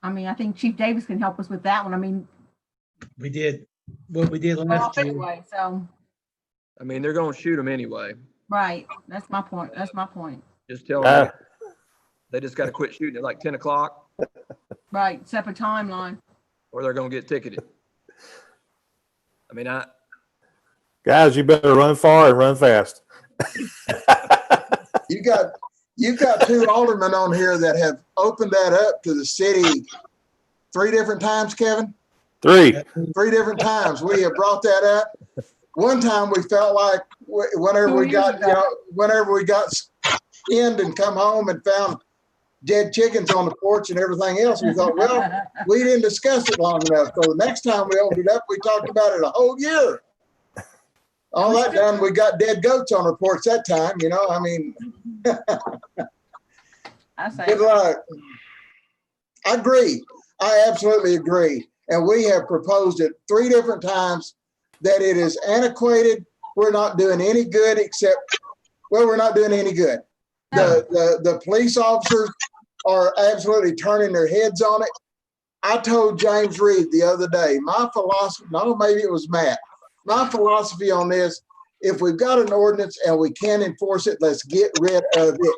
I mean, I think Chief Davis can help us with that one. I mean, We did what we did last year. anyway, so, I mean, they're going to shoot them anyway. right. That's my point. Just tell them they just got to quit shooting at like 10 o'clock Right. Set a timeline. or they're going to get ticketed. I mean, Guys, you better run far and run fast. You've got two aldermen on here that have opened that up to the city 3 different times, Kevin. 3. 3 different times we have brought that up. One time we felt like whenever we got skinned and come home and found dead chickens on the porch and everything else, we thought, well, we didn't discuss it long enough. So the next time we opened it up, we talked about it a whole year. All that done, we got dead goats on our porch that time, I mean. Good luck. I agree. I absolutely agree. And we have proposed it 3 different times that it is antiquated. We're not doing any good we're not doing any good. The police officers are absolutely turning their heads on it. I told James Reed the other day, my philosophy, no, maybe it was Matt, my philosophy on this, if we've got an ordinance and we can enforce it, let's get rid of it.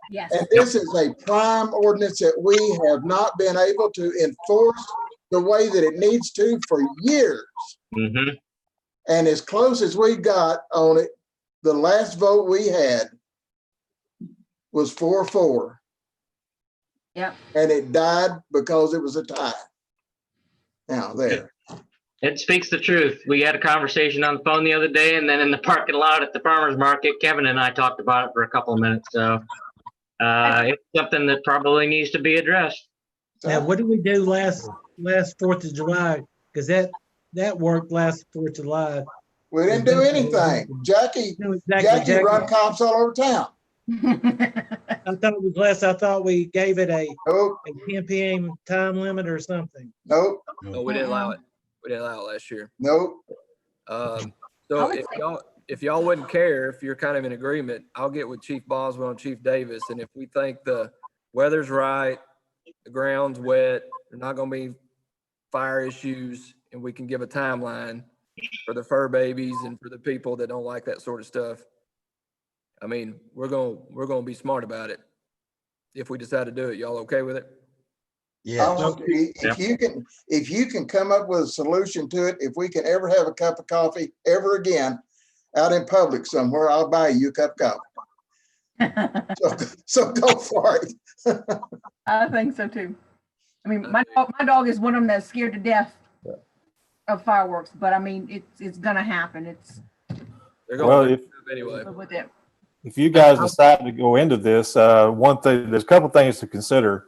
Yes. And this is a prime ordinance that we have not been able to enforce the way that it needs to for years. Mm-hmm. And as close as we got on it, the last vote we had was 4-4. Yep. And it died because it was a tie. Now there. It speaks the truth. We had a conversation on the phone the other day, and then in the parking lot at the farmer's market, Kevin and I talked about it for a couple of minutes. So it's something that probably needs to be addressed. Now, what did we do last 4th of July? Because that worked last 4th of July. We didn't do anything. Jackie No, exactly, run cops all over town. I thought it was less. I thought we gave it a Nope, 10 PM time limit or something. nope, No, we didn't allow it. We didn't allow it last year. nope. So if y'all wouldn't care, if you're kind of in agreement, I'll get with Chief Boswell and Chief Davis. And if we think the weather's right, the ground's wet, there's not gonna be fire issues, and we can give a timeline for the fur babies and for the people that don't like that sort of stuff. I mean, we're gonna be smart about it. If we decide to do it, y'all okay with it? Yeah. If you can come up with a solution to it, if we can ever have a cup of coffee ever again out in public somewhere, I'll buy you a cup of coffee. So go for it. I think so too. I mean, my dog is one of them that's scared to death of fireworks, but I mean, it's gonna happen. Well, anyway. With it. if you guys decide to go into this, one thing, there's a couple things to consider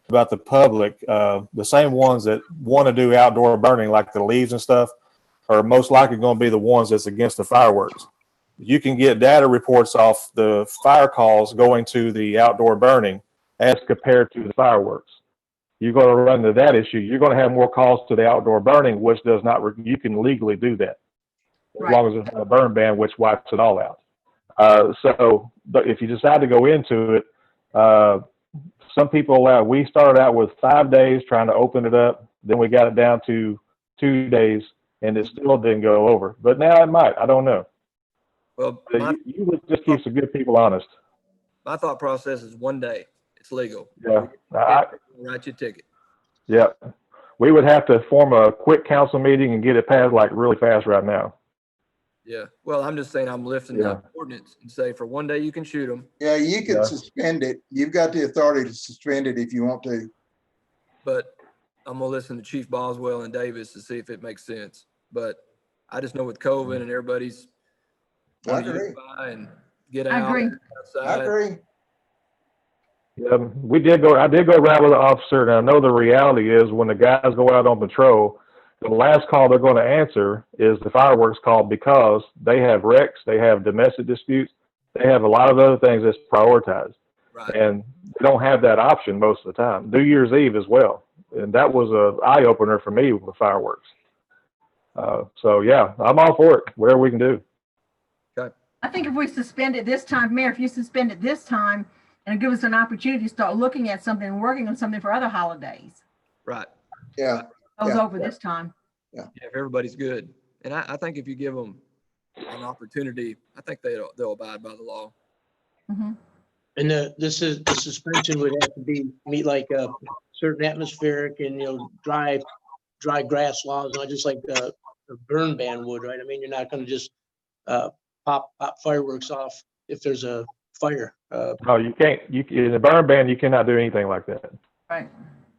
about the public. The same ones that want to do outdoor burning, like the leaves and stuff, are most likely going to be the ones that's against the fireworks. You can get data reports off the fire calls going to the outdoor burning as compared to the fireworks. You're going to run into that issue. You're going to have more calls to the outdoor burning, which does not, you can legally do that as long as it's not a burn ban, which wipes it all out. But if you decide to go into it, some people we started out with 5 days trying to open it up. Then we got it down to 2 days and it still didn't go over, but now it might, I don't know. Well, you would just keep some good people honest. My thought process is 1 day. It's legal. Yeah. Write your ticket. Yeah. We would have to form a quick council meeting and get it passed like really fast right now. Yeah. Well, I'm just saying I'm lifting the ordinance and say for 1 day you can shoot them. Yeah, you can suspend it. You've got the authority to suspend it if you want to. But I'm gonna listen to Chief Boswell and Davis to see if it makes sense. But I just know with COVID and everybody's I agree. and get I out agree. outside. I agree. I did go around with the officer, and I know the reality is when the guys go out on patrol, the last call they're going to answer is the fireworks call because they have wrecks, they have domestic disputes, they have a lot of other things that's prioritized. Right. And they don't have that option most of the time. New Year's Eve as well. And that was an eye opener for me with fireworks. So yeah, I'm all for it, whatever we can do. Okay. I think if we suspend it this time, Mayor, if you suspend it this time and give us an opportunity to start looking at something and working on something for other holidays. Right. Yeah. Goes over this time. Yeah. If everybody's good. And I think if you give them an opportunity, I think they'll abide by the law. Mm-hmm. And the suspension would have to meet like a certain atmospheric and, dry grass laws, not just like a burn ban would, right? I mean, you're not going to just pop fireworks off if there's a fire. No, you can't. In the burn ban, you cannot do anything like that. Right.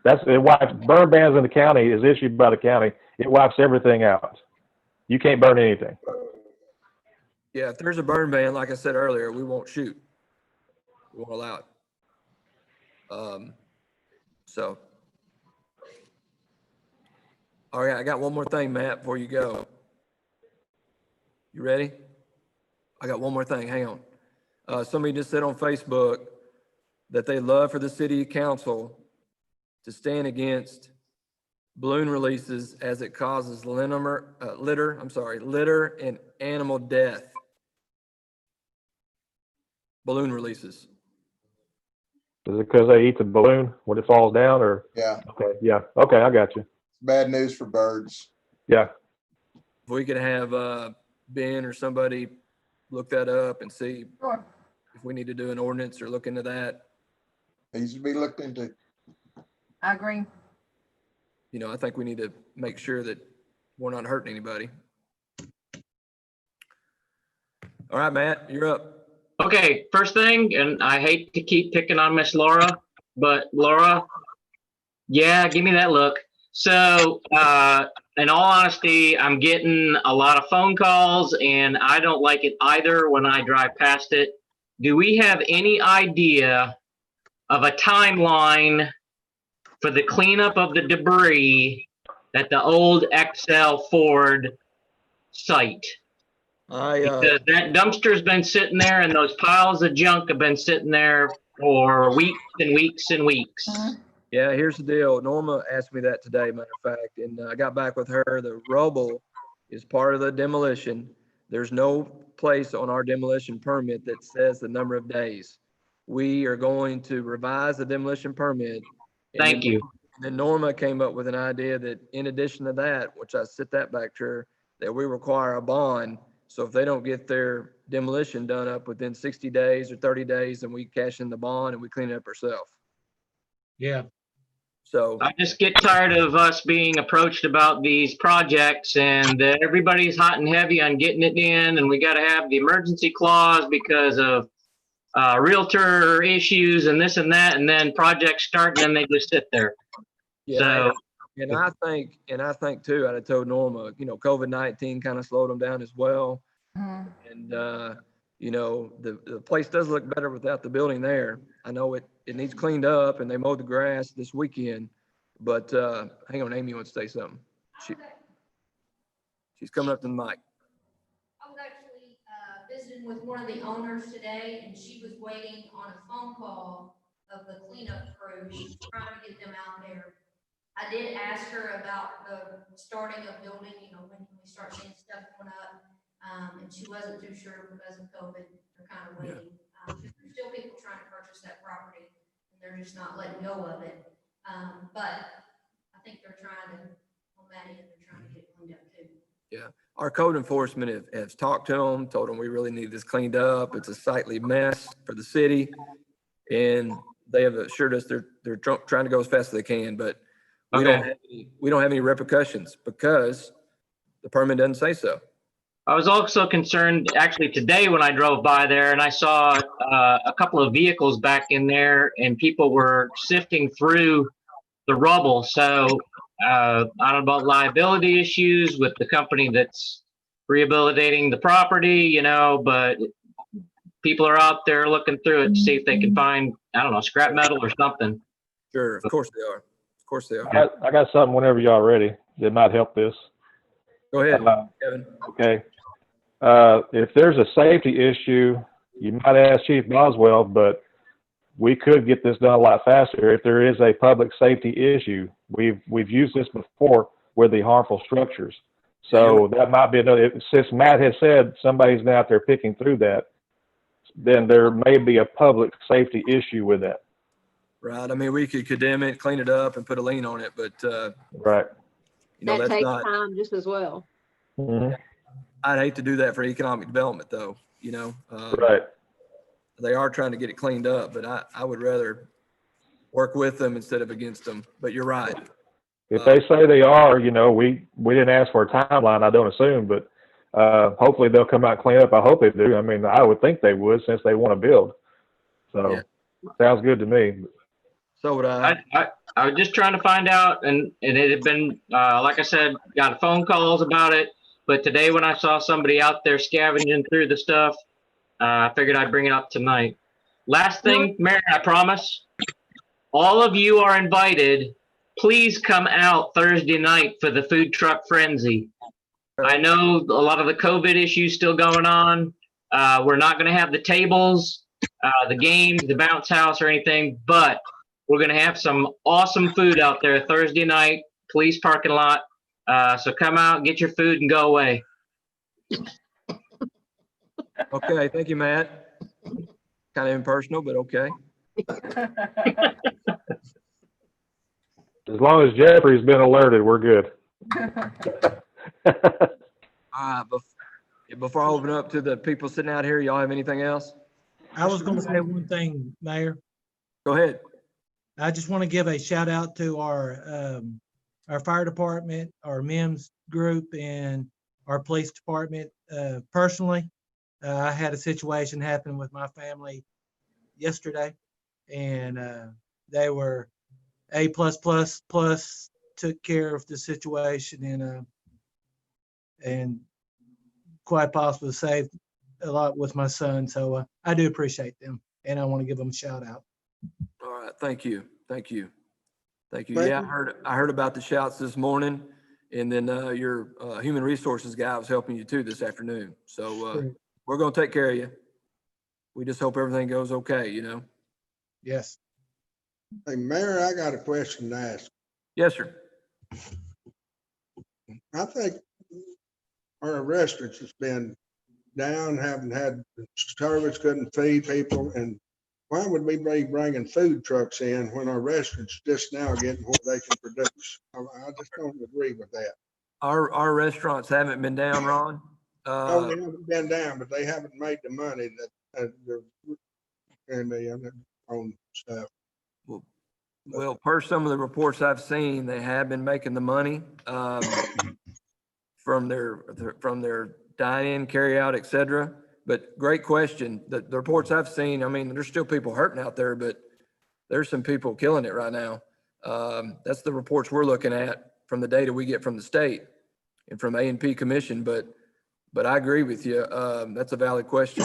It wipes burn bans in the county is issued by the county. It wipes everything out. You can't burn anything. Yeah, if there's a burn ban, like I said earlier, we won't shoot. We won't allow it. So, all right, I got one more thing, Matt, before you go. You ready? I got one more thing. Hang on. Somebody just said on Facebook that they love for the city council to stand against balloon releases as it causes litter and animal death. Balloon releases. Is it because they eat the balloon when it falls down, or? Yeah. Okay. Yeah. Okay. I got you. Bad news for birds. Yeah. If we could have Ben or somebody look that up and see if we need to do an ordinance or look into that. Needs to be looked into. I agree. I think we need to make sure that we're not hurting anybody. All right, Matt, you're up. Okay, first thing, and I hate to keep picking on Miss Laura, but Laura, yeah, give me that look. So, in all honesty, I'm getting a lot of phone calls and I don't like it either when I drive past it. Do we have any idea of a timeline for the cleanup of the debris at the old XL Ford site. Because that dumpster's been sitting there and those piles of junk have been sitting there for weeks and weeks and weeks. Yeah, here's the deal. Norma asked me that today, matter of fact, and I got back with her. The rubble is part of the demolition. There's no place on our demolition permit that says the number of days. We are going to revise the demolition permit. Thank you. And then Norma came up with an idea that in addition to that, which I sit that back to her, that we require a bond. So if they don't get their demolition done up within 60 days or 30 days, then we cash in the bond and we clean it up ourselves. Yeah. So I just get tired of us being approached about these projects and everybody's hot and heavy on getting it in, and we got to have the emergency clause because of realtor issues and this and that, and then projects start and then they just sit there. yeah, So and I think too, I'd have told Norma, COVID-19 kind of slowed them down as well. And the place does look better without the building there. I know it needs cleaned up and they mowed the grass this weekend, but hang on, Amy wants to say something. She's coming up to the mic. I was actually visiting with one of the owners today, and she was waiting on a phone call of the cleanup crew. She was trying to get them out there. I did ask her about the starting of building, when we start seeing stuff going up, and she wasn't too sure because of COVID. They're kind of waiting. There's still people trying to purchase that property, and they're just not letting go of it. But I think they're trying to, on that end, they're trying to get it cleaned up too. Yeah, our code enforcement has talked to them, told them we really need this cleaned up. It's a sightly mess for the city. And they have assured us they're trying to go as fast as they can, but we don't have any repercussions because the permit doesn't say so. I was also concerned actually today when I drove by there and I saw a couple of vehicles back in there and people were sifting through the rubble. So I don't know about liability issues with the company that's rehabilitating the property, but people are out there looking through it to see if they can find, I don't know, scrap metal or something. Sure, of course they are. Of course they are. I got something whenever y'all are ready that might help this. Go ahead, Kevin. Okay. If there's a safety issue, you might ask Chief Boswell, but we could get this done a lot faster if there is a public safety issue. We've used this before with the harmful structures. So that might be another, since Matt has said somebody's been out there picking through that, then there may be a public safety issue with that. Right. I mean, we could condemn it, clean it up and put a lien on it, but right. That that's takes not time just as well. Mm-hmm. I'd hate to do that for economic development though, right. They are trying to get it cleaned up, but I would rather work with them instead of against them. But you're right. If they say they are, we didn't ask for a timeline, I don't assume, but hopefully they'll come out and clean up. I hope they do. I mean, I would think they would since they want to build. So sounds good to me. So would I. I was just trying to find out, and it had been, like I said, got phone calls about it. But today when I saw somebody out there scavenging through the stuff, I figured I'd bring it up tonight. Last thing, Mary, I promise, all of you are invited. Please come out Thursday night for the food truck frenzy. I know a lot of the COVID issues still going on. We're not going to have the tables, the games, the bounce house or anything, but we're going to have some awesome food out there Thursday night, police parking lot. So come out, get your food and go away. Okay. Thank you, Matt. Kind of impersonal, but okay. As long as Jeffrey's been alerted, we're good. Before I open up to the people sitting out here, y'all have anything else? I was going to say one thing, Mayor. Go ahead. I just want to give a shout out to our fire department, our MEMS group, and our police department. Personally, I had a situation happen with my family yesterday, and they were A+++, took care of the situation, and quite possibly saved a lot with my son. So I do appreciate them, and I want to give them a shout out. All right. Thank you. Yeah, I heard about the shouts this morning. And then your human resources guy was helping you too this afternoon. So Great. we're going to take care of you. We just hope everything goes okay, you know? Yes. Hey, Mayor, I got a question to ask. Yes, sir. I think our restaurants has been down, haven't had service, couldn't feed people, and why would we be bringing food trucks in when our restaurants just now getting what they can produce? I just don't agree with that. Our restaurants haven't been down, Ron. Oh, they haven't been down, but they haven't made the money that they're and they own stuff. Well, per some of the reports I've seen, they have been making the money from their dine-in, carry-out, et cetera. But great question. The reports I've seen, I mean, there's still people hurting out there, but there's some people killing it right now. That's the reports we're looking at from the data we get from the state and from A&P Commission. But I agree with you. That's a valid question.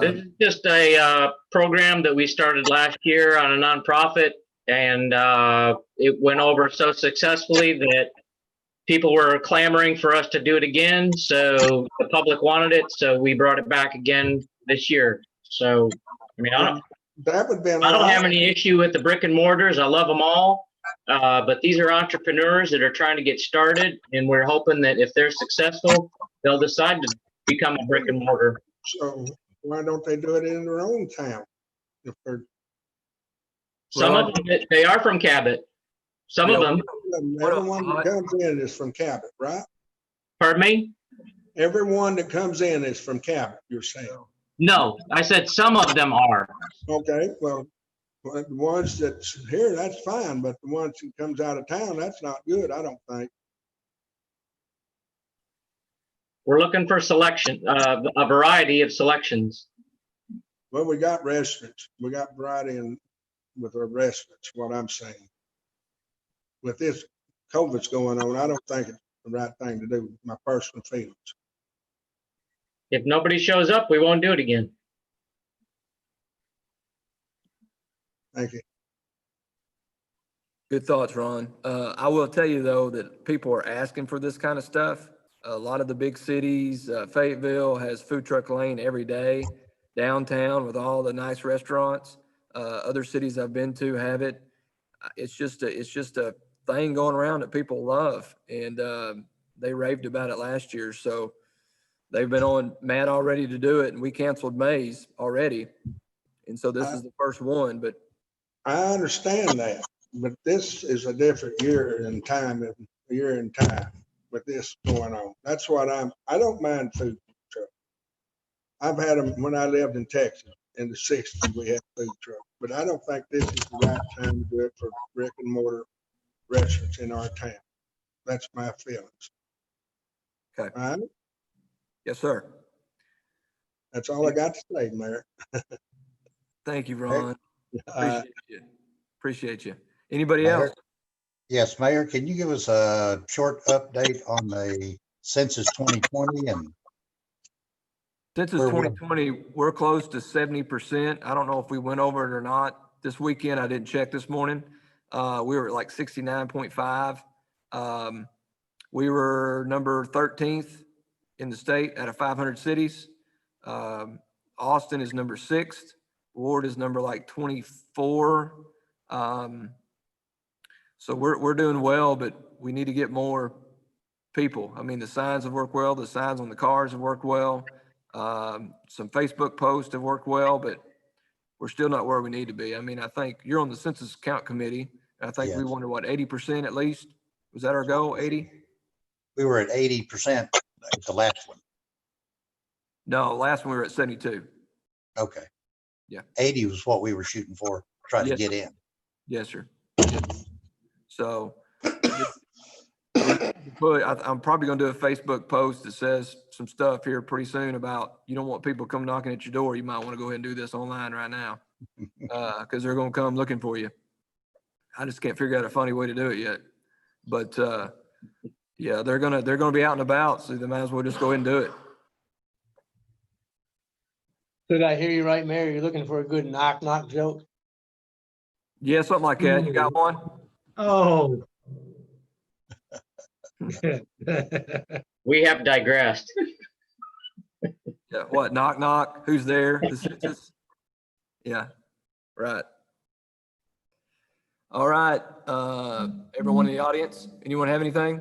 This is just a program that we started last year on a nonprofit, and it went over so successfully that people were clamoring for us to do it again. So the public wanted it, so we brought it back again this year. So, I mean, That would be I don't have any issue with the brick and mortars. I love them all. But these are entrepreneurs that are trying to get started, and we're hoping that if they're successful, they'll decide to become a brick and mortar. So why don't they do it in their own town? If they're Some of them, they are from Cabot. Some of them. everyone that comes in is from Cabot, right? Pardon me? Everyone that comes in is from Cabot, you're saying? No, I said some of them are. Okay, well, the ones that's here, that's fine, but the ones that comes out of town, that's not good, I don't think. We're looking for selection, a variety of selections. Well, we got restaurants, we got variety in with our restaurants, what I'm saying. With this COVID's going on, I don't think it's the right thing to do, my personal feelings. If nobody shows up, we won't do it again. Thank you. Good thoughts, Ron. I will tell you though that people are asking for this kind of stuff. A lot of the big cities, Fayetteville has food truck lane every day. Downtown with all the nice restaurants. Other cities I've been to have it. It's just a thing going around that people love, and they raved about it last year. So they've been on Matt already to do it, and we canceled May's already, and so this is the first one. But I understand that, but this is a different year in time, with this going on. That's what I don't mind food trucks. I've had them when I lived in Texas in the 60s, we had food trucks, but I don't think this is the right time to do it for brick and mortar restaurants in our town. That's my feelings. Okay. All right? Yes, sir. That's all I got to say, Mayor. Thank you, Ron. Appreciate you. Anybody Mayor? else? Yes, Mayor, can you give us a short update on the census 2020 and Census 2020, we're close to 70%. I don't know if we went over it or not. This weekend, I didn't check this morning. We were at like 69.5. We were number 13th in the state out of 500 cities. Austin is number 6th. Ward is number like 24. So we're doing well, but we need to get more people. I mean, the signs have worked well. The signs on the cars have worked well. Some Facebook posts have worked well, but we're still not where we need to be. I mean, I think you're on the census count committee. I think we wanted, what, 80% at least? Was that our goal, 80? we were at 80% at the last one. No, last one we were at 72. Okay. Yeah. 80 was what we were shooting for, trying to get in. Yes, sir. Yes. So I'm probably going to do a Facebook post that says some stuff here pretty soon about you don't want people come knocking at your door. You might want to go ahead and do this online right now because they're going to come looking for you. I just can't figure out a funny way to do it yet. But yeah, they're gonna be out and about, so they might as well just go ahead and do it. Did I hear you right, Mayor? You're looking for a good knock joke? Yeah, something like that. You got one? Oh. We have digressed. Yeah, what, knock, knock, who's there? The census? Yeah, right. All right, everyone in the audience, anyone have anything?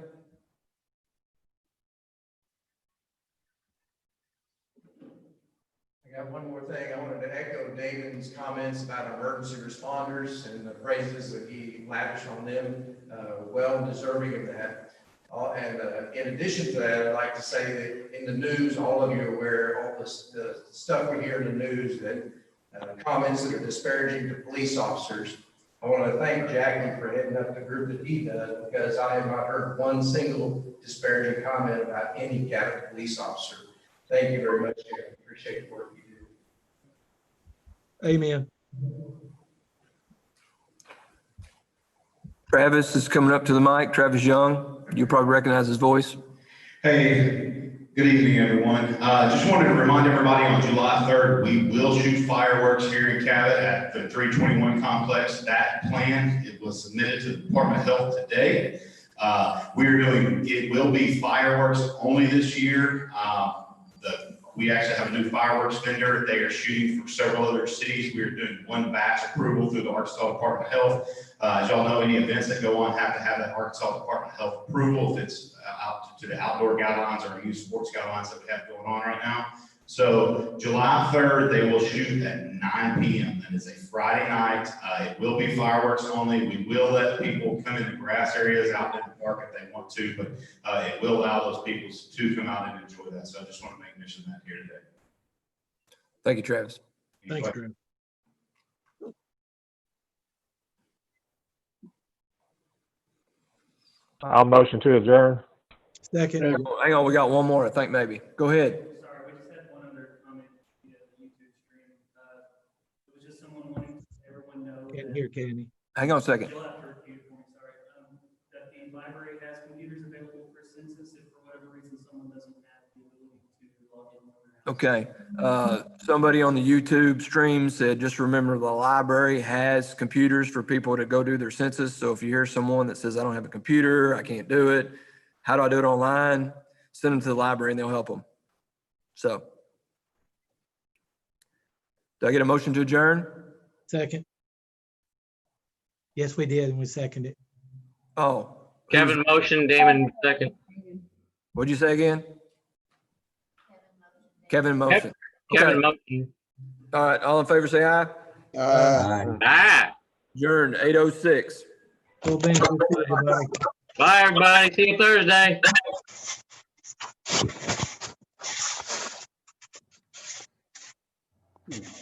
I got one more thing. I wanted to echo David's comments about emergency responders and the praises that he lavished on them. Well deserving of that. And in addition to that, I'd like to say that in the news, all of you are aware, all the stuff we hear in the news that comments that are disparaging to police officers. I want to thank Jackie for heading up the group that he does, because I have not heard one single disparaging comment about any Cabot police officer. Thank you very much, Jackie. Appreciate the work you do. Amen. Travis is coming up to the mic. Travis Young, you probably recognize his voice. Hey, good evening, everyone. Just wanted to remind everybody on July 3rd, we will shoot fireworks here in Cabot at the 321 complex. That plan, it was submitted to the Department of Health today. It will be fireworks only this year. We actually have a new fireworks vendor. They are shooting for several other cities. We are doing one batch approval through the Arkansas Department of Health. As y'all know, any events that go on have to have that Arkansas Department of Health approval if it's out to the outdoor guidelines or youth sports guidelines that we have going on right now. So July 3rd, they will shoot at 9 p.m. and it's a Friday night. It will be fireworks only. We will let people come in the grass areas out in the park if they want to, but it will allow those people to come out and enjoy that. So I just want to make mention of that here today. Thank you, Travis. Thanks, Drew. I'll motion to adjourn. Second. Hang on, we got one more, I think, maybe. Go ahead. Sorry, we just had one other comment via the YouTube stream. It was just someone wanting to let everyone know Can't that hear Candy. Hang on a second. you'll have to repeat it for me, sorry. That the library has computers available for census if for whatever reason someone doesn't have the ability to log in. Okay, somebody on the YouTube stream said, just remember the library has computers for people to go do their census. So if you hear someone that says, I don't have a computer, I can't do it, how do I do it online? Send them to the library and they'll help them. So. Do I get a motion to adjourn? Second. Yes, we did, and we seconded. Oh. Kevin motion, Damon second. What'd you say again? Kevin motion. Kevin Okay. motion. All right, all in favor, say aye. Ah, Adjourn 8:06. Full bench, everybody. bye everybody. See you Thursday.